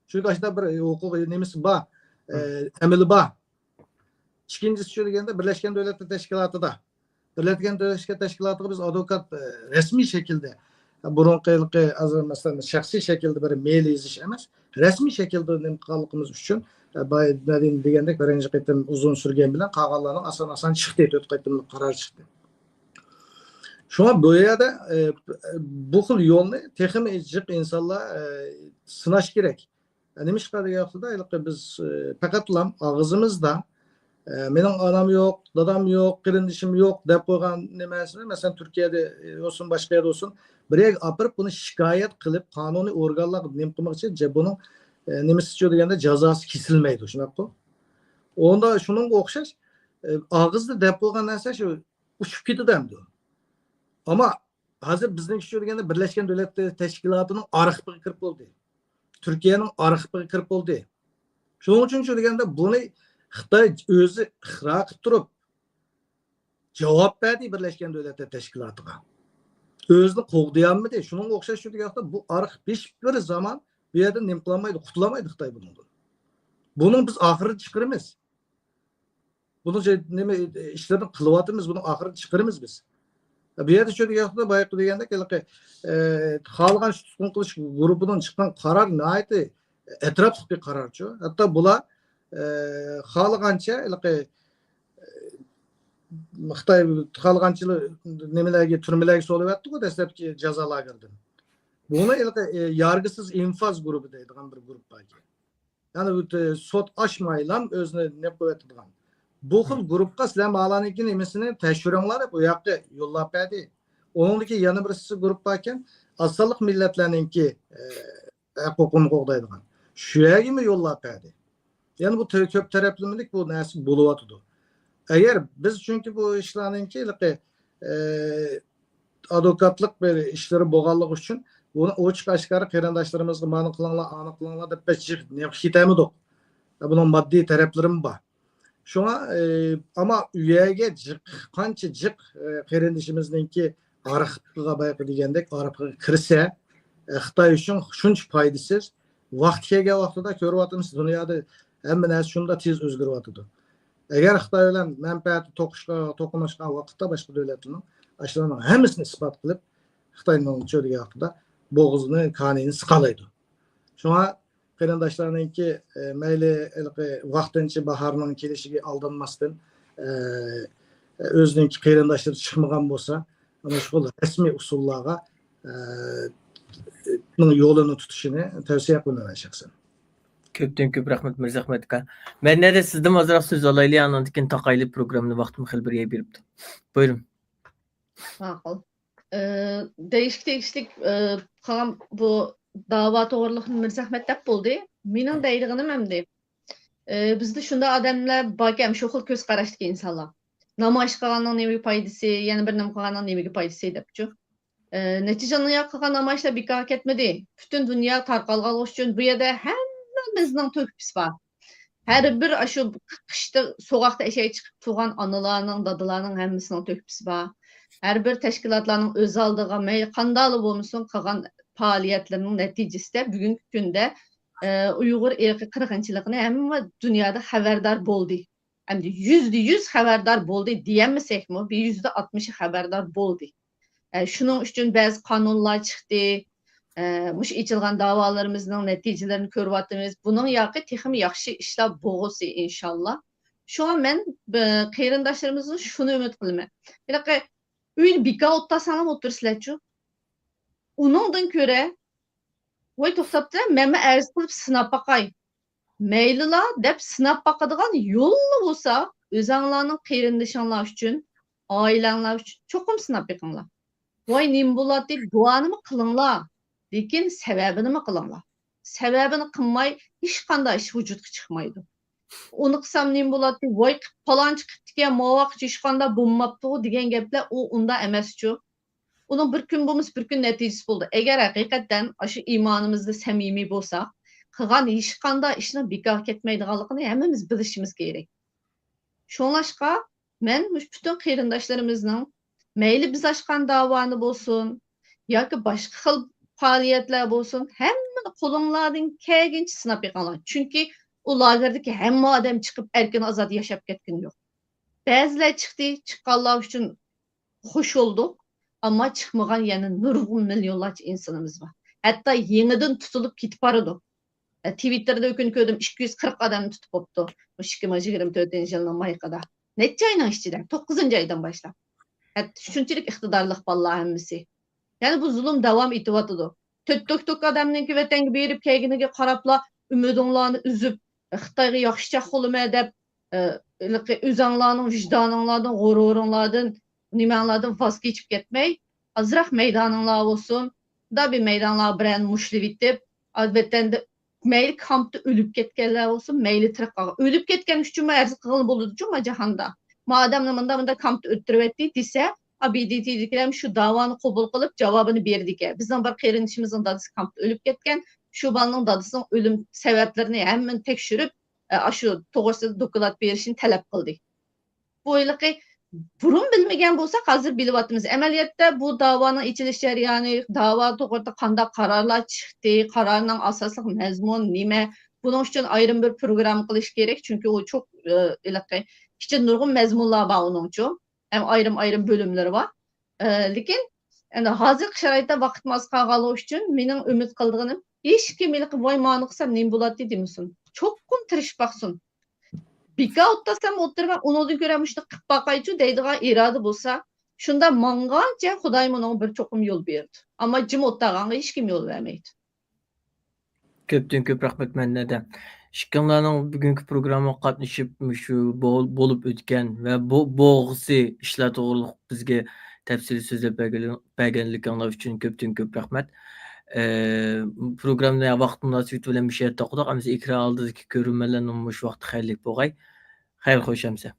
Çünkü aslında bir hukuk nemesi var, emeli var. İkincisi şu deganda Birleşken Devletler Teşkilatı'da. Birleşken Devletler Teşkilatı'da biz advokat resmi şekilde burunqi mesela şahsi şekilde bir mail yazış emas, resmi şekilde nemqanlığımız üçün bayın degandek birinci qitim uzun sürgen bilen qag'allarning asan chiqdi, 4 qitimlik qarar chiqdi. Şuna bu yerda bu xil yo'lni texmi jiq insonlar sınaş gerek. Nimişqa deganda biz faqatlam og'zimizda mening anam yok, dadam yok, qirindishim yok deb qo'ygan nimasini, mesela Türkiye'de olsun, başka yerde olsun, birga apirib buni shikoyat qilib qonuniy organlar nim qilmoqchi, buning nimasi deganda jazosi kesilmaydi, shunaqa. Onda shuningga o'xshash og'izda deb qo'ygan narsa shu uchib ketadi hamdi. Ama hozir bizning shu deganda Birleşken Devletler Teşkilatı'nın arxiviga kirib bo'ldi. Türkiye'nin arxiviga kirib bo'ldi. Shuning uchun shu deganda buni Xitoy o'zi ixro qilib turib javob berdi Birleşken Devletler Teşkilatı'ga. O'zini qo'g'dayolmadi. Shuningga o'xshash shu deganda bu arxiv bir zaman bu yerda nim qilolmaydi, qutulamaydi Xitoy bundan. Buning biz oxirini chiqaramiz. Buni nima ishlarni qilyapmiz, buni oxirini chiqaramiz biz. Bu yerda shu deganda boyaqi deganda xohlagan tutqun qilish guruhidan chiqqan qaror nihoyat atrofli bir qarorchi. Hatto bular xohlagancha Xitoy xohlaganchilar nimalarga turmalarga solyapti-ku dastlabki jazo lageridan. Buni yargısız infaz grubu deydigan bir grup var. Yani sot aşmaylam özüne ne qo'yadigan. Bu xil grupqa sizlar ma'laniki nimasini tekshiringlar bu yoqqa yo'llab berdi. Onundaki yana birisi grup varken asalliq millatlarninki huquqini qo'g'daydigan. Shu yerga yo'llab berdi. Yani bu ko'p taraflimilik bu narsa bo'lyapti. Eğer biz çünkü bu işlarninki advokatlık bir işleri bo'lganligi uchun bunu ochiq aşkarı qarindoshlarımizga ma'lum qilinglar deb ketamidik. Bunun maddi taraflarim var. Şuna ama üyege qancha jiq qarindishimizningki arxiviga bayqi degandek arxiviga kirsa Xitoy uchun shuncha foydasiz. Vaqt kelgan vaqtida ko'ryapmiz dunyoda hamma narsa shunda tez o'zgaryapti. Eğer Xitoy bilan manfaati to'qnashgan vaqtda boshqa davlatlarning ashlarning hammasini isbot qilib Xitoyning cho'riga vaqtida bo'g'zini, qonini siqalaydi. Shuna qarindoshlarninki mayli vaqtincha baharning kelishiga aldanmasdan o'zining qarindoshlari chiqmagan bo'lsa, ana shu rasmiy usullarga yo'lini tutishini tavsiya qilaman shaxsan. Köpten köp rahmet Mirzahmet aka. Ben ne de sizden azırak söz alaylı anladıkken takaylı programını vaktimi xilbiriye beripti. Buyurun. Ma'qul. Değişik qalan bu dava to'g'riliq Mirzahmet deb bo'ldi. Mening deydiganim hamda bizda shunday odamlar borki, shu xil ko'z qarashdagi insonlar. Namoyish qilganning nega foydasi, yana bir nima qilganning nega foydasi debchi. Neticede qilgan namoyishlar bekor ketmadi. Butun dunyo tarqalgan uchun bu yerda hammamizning to'kpisi bor. Her bir shu qishda so'qoqda eshay chiqib turgan onalarning, dadalarning hammasining to'kpisi bor. Her bir teşkilatlarning o'z oldiga qanday bo'lmasin qilgan faaliyetlerining neticesinde bugünkü günde Uyghur irqi qirg'inchiligini hamma dunyoda xabardor bo'ldi. Endi %100 xabardor bo'ldi diyemesek mi? Bir %60'ı xabardor bo'ldi. Şunun uchun ba'zi qonunlar chiqdi. Mush ichilgan da'volarımızın neticelerini ko'ryapmiz. Bunun yoqi texmi yaxshi ishlar bo'lsa inshaalloh. Şu an men qarindoshlarimizni shuni umid qilaman. Uy bekor o'tsalam o'tirsizlarchu. Uningdan ko'ra voy to'xtabda men arz qilib sinab baqay. Maylilar deb sinab baqadigan yo'lni bo'lsa, o'zinglarning qarindishinglar uchun, oilanglar uchun cho'qim sinab baqinglar. Voy nim bo'ladi deb duonimi qilinglar. Lekin sababini qilinglar. Sababini qilmay hech qanday ish vujudga chiqmaydi. Onu qilsam nima bo'ladi? Voy palonchi qilibdi-ku, movoq hechqanda bo'lmabdi degan gaplar u unda emaschu. Uning bir kun bo'lmas, bir kun natijasi bo'ldi. Agar haqiqatan shu iymonimizda samimiy bo'lsak, qilgan hech qanday ishni bekor ketmaydiganligini hammamiz bilishimiz kerak. Şoňlaşqa men bütün qeyrindaşlarymyznyň meýli biz açkan dawany bolsun, yoki başga xil faaliýetler bolsun, hemmini goluňlardan kelginçe synap ýakanlar. Çünki o lagerdeki hemme adam çıkıp erkin azad yaşap ketken ýok. Bäziler çykdy, çykkanlar üçin hoş olduk. Ama çıkmagan ýene nurgun milyonlarca insanımız var. Hatta ýeňiden tutulup gitip barady. Twitter'da ökün ködüm 240 adam tutup bopdu. 2024 ýylyň maýkada. Neçe aýyň içinde? 9-njy aýdan başlap. Şunçilik iktidarlyk ballar hemmisi. Yani bu zulüm devam etip atydy. Tok adamnyňki wetengi berip kelgenige garapla ümidiňlaryny üzüp, Xitayga ýaxşyça holuma dep, özüňlaryň wijdanyňlardan, goruryňlardan, nimelerden vaz geçip gitmey, azrak meýdanyňlar bolsun, da bir meýdanlar bilen muşly bitip, albatta meýli kampda ölüp ketkenler bolsun, meýli tirik galy. Ölüp ketken üçin erzi kıgıl boldy juma jahanda. Madem mında kampda öttürüp etdi dese, ABD'dikiler şu davany kabul kılıp cevabını berdik. Bizden bir qeyrindaşymyzyň dadysı kampda ölüp ketken, şu banyň dadysynyň ölüm sebeplerini hemen tekşürüp, şu toğrusunda dokulat berişini talep kıldy. Bu ýylyky burun bilmegen bolsak hazır bilip atymyz. Emeliýetde bu dawanyň içiliş jarýany, dawa togurda kanda kararlar çykdy, kararlaryň asaslyk mezmun nime? Buning üçin aýrym bir program kılış gerek. Çünki o çok işte nurgun mezmunlar bar onuň üçin. Hem aýrym bölümleri var. Lekin endi hazırky şeraitde wagt maz kalgaly üçin meniň ümit kıldygynym hiç kim ilki voy many kılsam nem bolady diýmesin. Çok kun tirişip baksın. Bika otlasam oturma onu göremüştü kıp bakaycı deydiğe irade bulsa şunda manganca Hudaý munyň bir çokum yol berdi. Ama jim ottagaňa hiç kim yol bermeydi. Köpden köp rahmet mennede. Şikanlarning bugünkü programa qatnaşyp şu bolup ötken ve boğusu işler toğruluk bizge tepsili sözlep bergenligiňiz üçin köpden köp rahmet. Programda wagt münasibeti bilen bir şey taqdyk. Ama ikra aldyk ki görünmeler ummuş wagt haýrly bogay. Haýr hoşamsa.